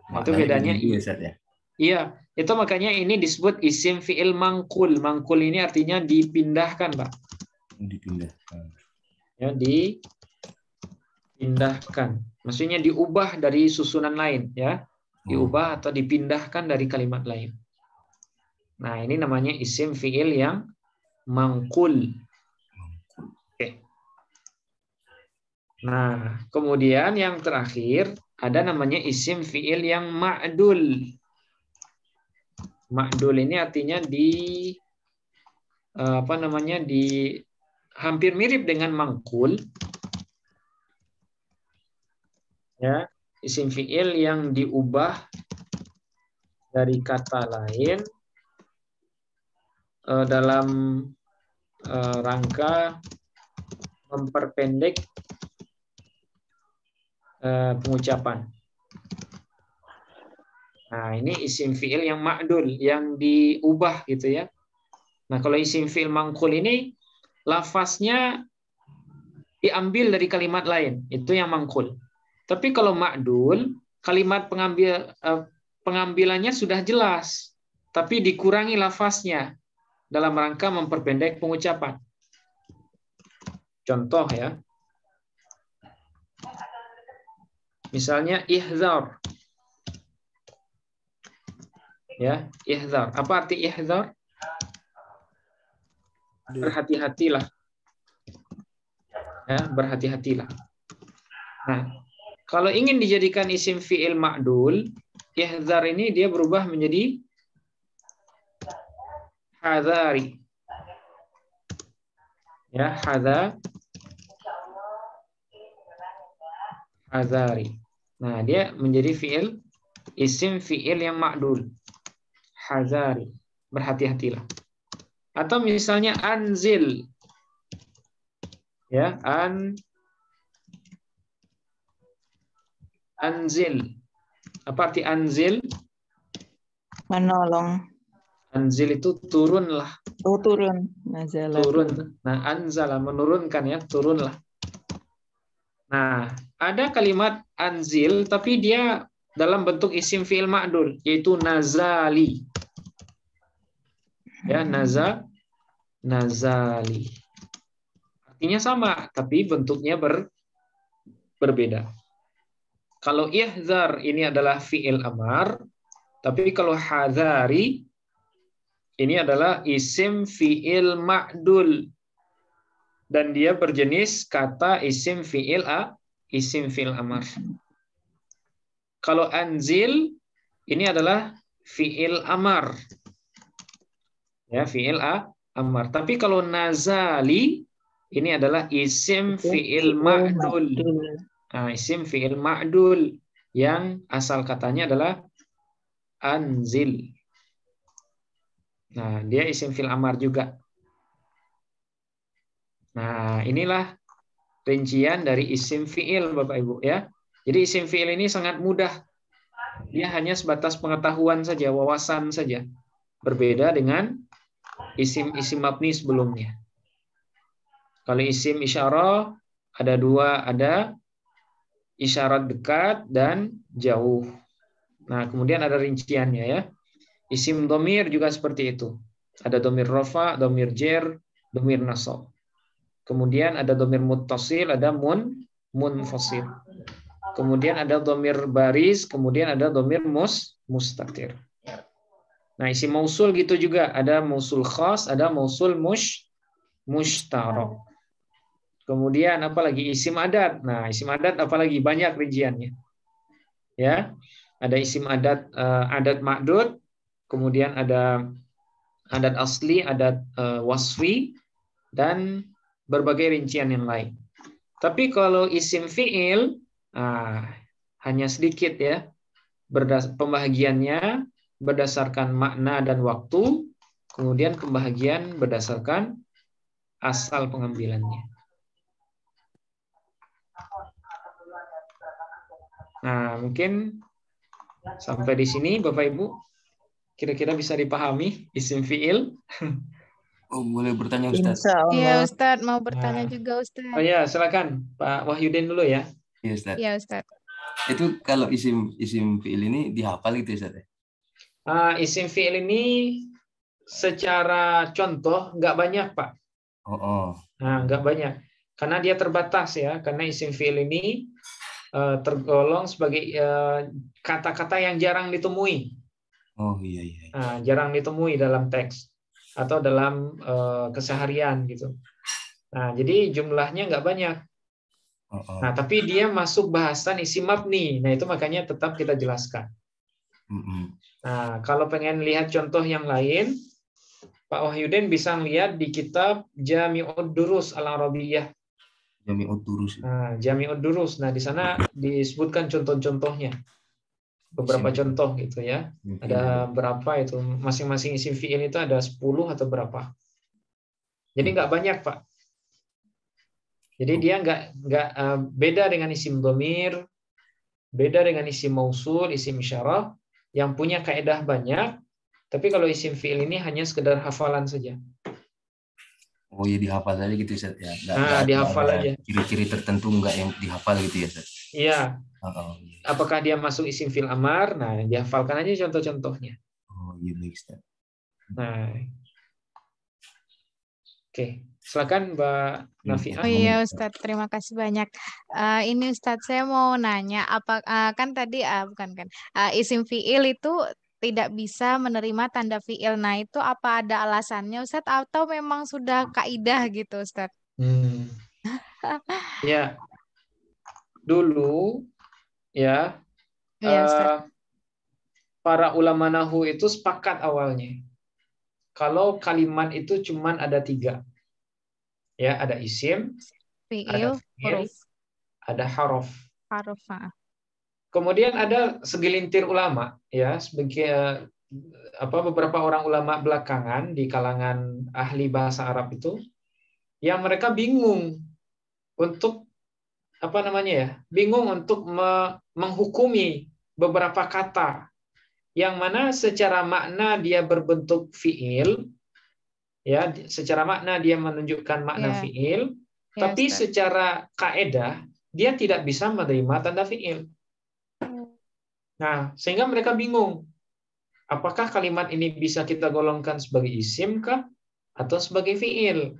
Nah, itu bedanya. Ya? Iya, itu makanya ini disebut isim fi'il mangkul. Mangkul ini artinya dipindahkan, Pak. Dipindahkan. Ya, dipindahkan. Maksudnya diubah dari susunan lain, ya. Diubah atau dipindahkan dari kalimat lain. Nah, ini namanya isim fi'il yang mangkul. Oke. Nah, kemudian yang terakhir ada namanya isim fi'il yang ma'dul. Ma'dul ini artinya di hampir mirip dengan mangkul. Ya, isim fi'il yang diubah dari kata lain dalam rangka memperpendek pengucapan. Nah, ini isim fi'il yang ma'dul, yang diubah gitu ya. Nah, kalau isim fi'il mangkul ini lafaznya diambil dari kalimat lain, itu yang mangkul. Tapi kalau ma'dul, kalimat pengambilannya sudah jelas, tapi dikurangi lafaznya dalam rangka memperpendek pengucapan. Contoh ya. Misalnya ihzar. Ya, ihzar. Apa arti ihzar? Berhati-hatilah. Ya, berhati-hatilah. Nah, kalau ingin dijadikan isim fi'il ma'dul, ihzar ini dia berubah menjadi hadari. Ya, hadari. Nah, dia menjadi isim fi'il yang ma'dul. Hadari. Berhati-hatilah. Atau misalnya anzil. Ya, anzil. Apa arti anzil? Menolong. Anzil itu turunlah. Oh, turun. Nazala. Turun. Nah, anzala menurunkan ya, turunlah. Nah, ada kalimat anzil tapi dia dalam bentuk isim fi'il ma'dul, yaitu nazali. Ya, nazali. Artinya sama, tapi bentuknya berbeda. Kalau ihzar ini adalah fi'il amar, tapi kalau hadari ini adalah isim fi'il ma'dul. Dan dia berjenis kata isim fi'il amar. Kalau anzil ini adalah fi'il amar. Ya, fi'il amar. Tapi kalau nazali ini adalah isim fi'il ma'dul. Nah, isim fi'il ma'dul yang asal katanya adalah anzil. Nah, dia isim fi'il amar juga. Nah, inilah rincian dari isim fi'il, Bapak Ibu ya. Jadi isim fi'il ini sangat mudah. Dia hanya sebatas pengetahuan saja, wawasan saja. Berbeda dengan isim-isim mabni sebelumnya. Kalau isim isyarah ada dua, ada isyarat dekat dan jauh. Nah, kemudian ada rinciannya ya. Isim domir juga seperti itu. Ada domir rofa, domir jer, domir nasab. Kemudian ada domir muttasil, ada munfasil. Kemudian ada domir baris, kemudian ada domir mustatir. Nah, isim mausul gitu juga. Ada mausul khas, ada mausul mushtarak. Kemudian apalagi isim adat. Nah, isim adat apalagi banyak rinciannya. Ya. Ada isim adat adat ma'dud, kemudian ada adat asli, adat wasfi, dan berbagai rincian yang lain. Tapi kalau isim fi'il hanya sedikit ya. Pembahagiannya berdasarkan makna dan waktu, kemudian pembahagian berdasarkan asal pengambilannya. Nah, mungkin sampai di sini Bapak Ibu kira-kira bisa dipahami isim fi'il. Oh, boleh bertanya Ustaz? Insya Allah. Iya Ustadz, mau bertanya juga Ustadz. Oh ya, silakan Pak Wahyudin dulu ya. Iya Ustaz. Iya Ustadz. Itu kalau isim fi'il ini dihafal gitu Ustaz ya? Isim fi'il ini secara contoh nggak banyak Pak. Nah, nggak banyak. Karena dia terbatas ya. Karena isim fi'il ini tergolong sebagai kata-kata yang jarang ditemui. Oh iya. Nah, jarang ditemui dalam teks atau dalam keseharian gitu. Nah, jadi jumlahnya nggak banyak. Nah, tapi dia masuk bahasan isim mabni. Nah, itu makanya tetap kita jelaskan. Nah, kalau pengen lihat contoh yang lain, Pak Wahyudin bisa lihat di kitab Jami'ud Durus Al-Arabiyyah. Jami'ud Durus. Nah, Jami'ud Durus. Nah, di sana disebutkan contoh-contohnya. Beberapa contoh gitu ya. Ada berapa itu? Masing-masing isim fi'il itu ada 10 atau berapa. Jadi nggak banyak, Pak. Jadi dia nggak beda dengan isim domir, beda dengan isim mausul, isim isyarah yang punya kaedah banyak. Tapi kalau isim fi'il ini hanya sekedar hafalan saja. Oh ya, dihafal aja gitu Ustaz ya. Dihafal aja. Ciri-ciri tertentu nggak yang dihafal gitu ya Ustaz. Iya. Apakah dia masuk isim fi'il amar? Nah, dihafalkan aja contoh-contohnya. Oh iya baik Ustaz. Nah. Oke, silakan Mbak Nafiah. Oh iya Ustadz, terima kasih banyak. Ini Ustadz, saya mau nanya, kan tadi isim fi'il itu tidak bisa menerima tanda fi'il. Nah, itu apa ada alasannya Ustadz atau memang sudah kaidah gitu Ustadz? Ya. Dulu ya, para ulama nahwu itu sepakat awalnya. Kalau kalimat itu cuman ada 3. Ya, ada isim, fi'il, ada huruf. Huruf. Kemudian ada segelintir ulama ya, sebagai beberapa orang ulama belakangan di kalangan ahli bahasa Arab itu yang mereka bingung untuk bingung untuk menghukumi beberapa kata yang mana secara makna dia berbentuk fi'il ya, secara makna dia menunjukkan makna fi'il, tapi secara kaedah dia tidak bisa menerima tanda fi'il. Nah, sehingga mereka bingung. Apakah kalimat ini bisa kita golongkan sebagai isim kah atau sebagai fi'il?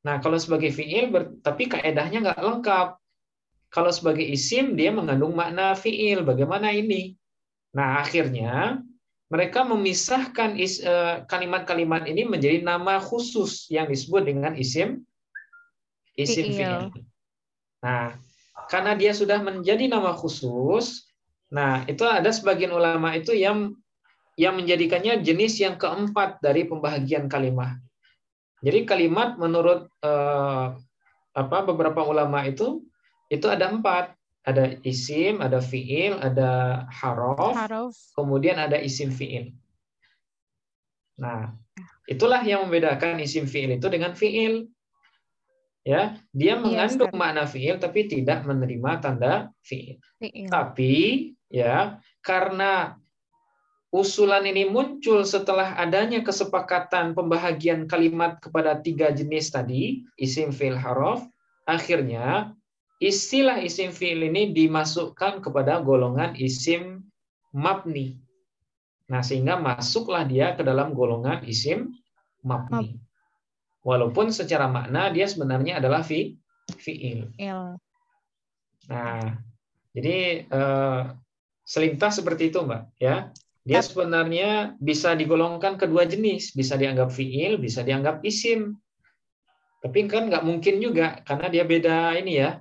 Nah, kalau sebagai fi'il tapi kaedahnya nggak lengkap. Kalau sebagai isim dia mengandung makna fiil. Bagaimana ini? Nah, akhirnya mereka memisahkan kalimat-kalimat ini menjadi nama khusus yang disebut dengan isim fiil. Nah, karena dia sudah menjadi nama khusus, nah itu ada sebagian ulama itu yang menjadikannya jenis yang keempat dari pembahagian kalimat. Jadi kalimat menurut beberapa ulama itu ada 4. Ada isim, ada fiil, ada harof, kemudian ada isim fiil. Nah, itulah yang membedakan isim fiil itu dengan fiil. Ya, dia mengandung makna fiil tapi tidak menerima tanda fiil. Tapi ya, karena usulan ini muncul setelah adanya kesepakatan pembahagian kalimat kepada 3 jenis tadi, isim, fiil, harof, akhirnya istilah isim fiil ini dimasukkan kepada golongan isim mabni. Nah, sehingga masuklah dia ke dalam golongan isim mabni. Walaupun secara makna dia sebenarnya adalah fiil. Nah, jadi selintas seperti itu, Mbak. Ya, dia sebenarnya bisa digolongkan kedua jenis, bisa dianggap fiil, bisa dianggap isim. Tapi kan nggak mungkin juga karena dia beda ini ya.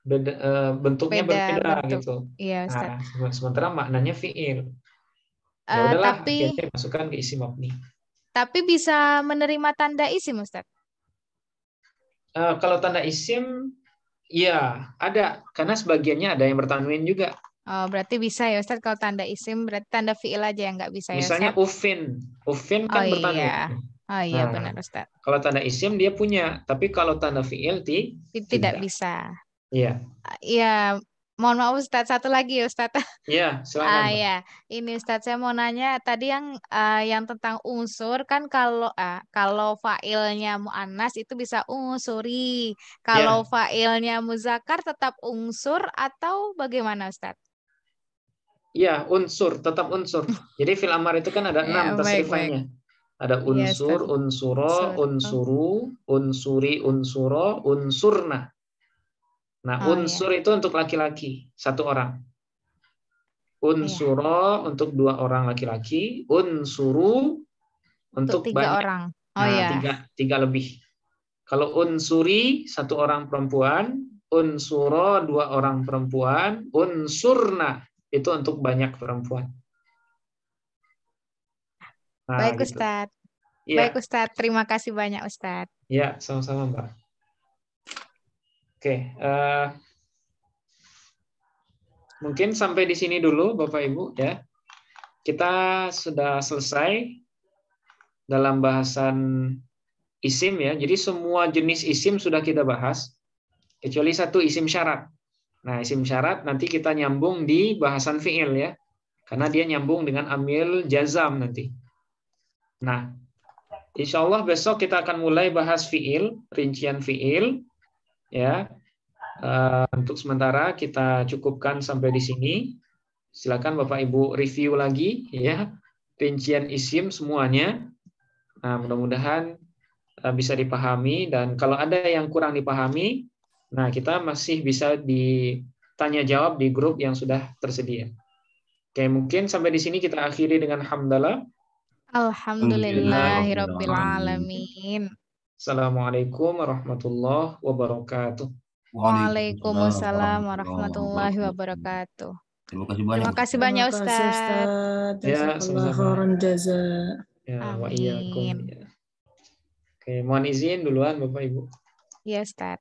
Bentuknya berbeda gitu. Iya, nah, sementara maknanya fiil. Ya udahlah, akhirnya masukkan ke isim mabni. Tapi bisa menerima tanda isim, Ustaz? Kalau tanda isim, ya ada. Karena sebagiannya ada yang bertanwin juga. Oh, berarti bisa ya Ustaz kalau tanda isim, berarti tanda fiil aja yang nggak bisa ya Ustaz? Misalnya ufin kan bertanwin. Iya. Oh iya, benar Ustaz. Kalau tanda isim dia punya, tapi kalau tanda fiil tidak bisa. Iya. Iya, mohon maaf Ustaz, satu lagi ya Ustaz. Iya, silakan. Ya, ini Ustaz saya mau nanya tadi yang tentang unsur kan kalau failnya muannas itu bisa unsuri. Kalau failnya muzakkar tetap unsur atau bagaimana Ustaz? Iya, unsur, tetap unsur. Jadi fil amar itu kan ada 6 tasrifannya. Ada unsur, unsuro, unsuru, unsuri, unsuro, unsurna. Nah, unsur itu untuk laki-laki, 1 orang. Unsuro untuk 2 orang laki-laki, unsuru untuk 3 banyak. orang. Tiga lebih. Kalau unsuri 1 orang perempuan, unsuro 2 orang perempuan, unsurna itu untuk banyak perempuan. Nah, baik gitu. Ustadz. Ya. Baik Ustadz, terima kasih banyak Ustadz. Ya, sama-sama Mbak. Oke, mungkin sampai di sini dulu Bapak Ibu ya. Kita sudah selesai dalam bahasan isim ya. Jadi semua jenis isim sudah kita bahas kecuali 1 isim syarat. Nah, isim syarat nanti kita nyambung di bahasan fiil ya. Karena dia nyambung dengan amil jazam nanti. Nah, insya Allah besok kita akan mulai bahas fiil, rincian fiil ya. Untuk sementara kita cukupkan sampai di sini. Silakan Bapak Ibu review lagi ya rincian isim semuanya. Nah, mudah-mudahan bisa dipahami dan kalau ada yang kurang dipahami, nah kita masih bisa ditanya jawab di grup yang sudah tersedia. Oke, mungkin sampai di sini kita akhiri dengan hamdalah. Alhamdulillahirabbil alamin. Assalamualaikum warahmatullahi wabarakatuh. Waalaikumsalam warahmatullahi wabarakatuh. Terima kasih Terima kasih banyak banyak. Ustaz. Ya, sama-sama. Ya, wa Amin. iyyakum. Oke, mohon izin duluan Bapak Ibu. Ya Ustaz.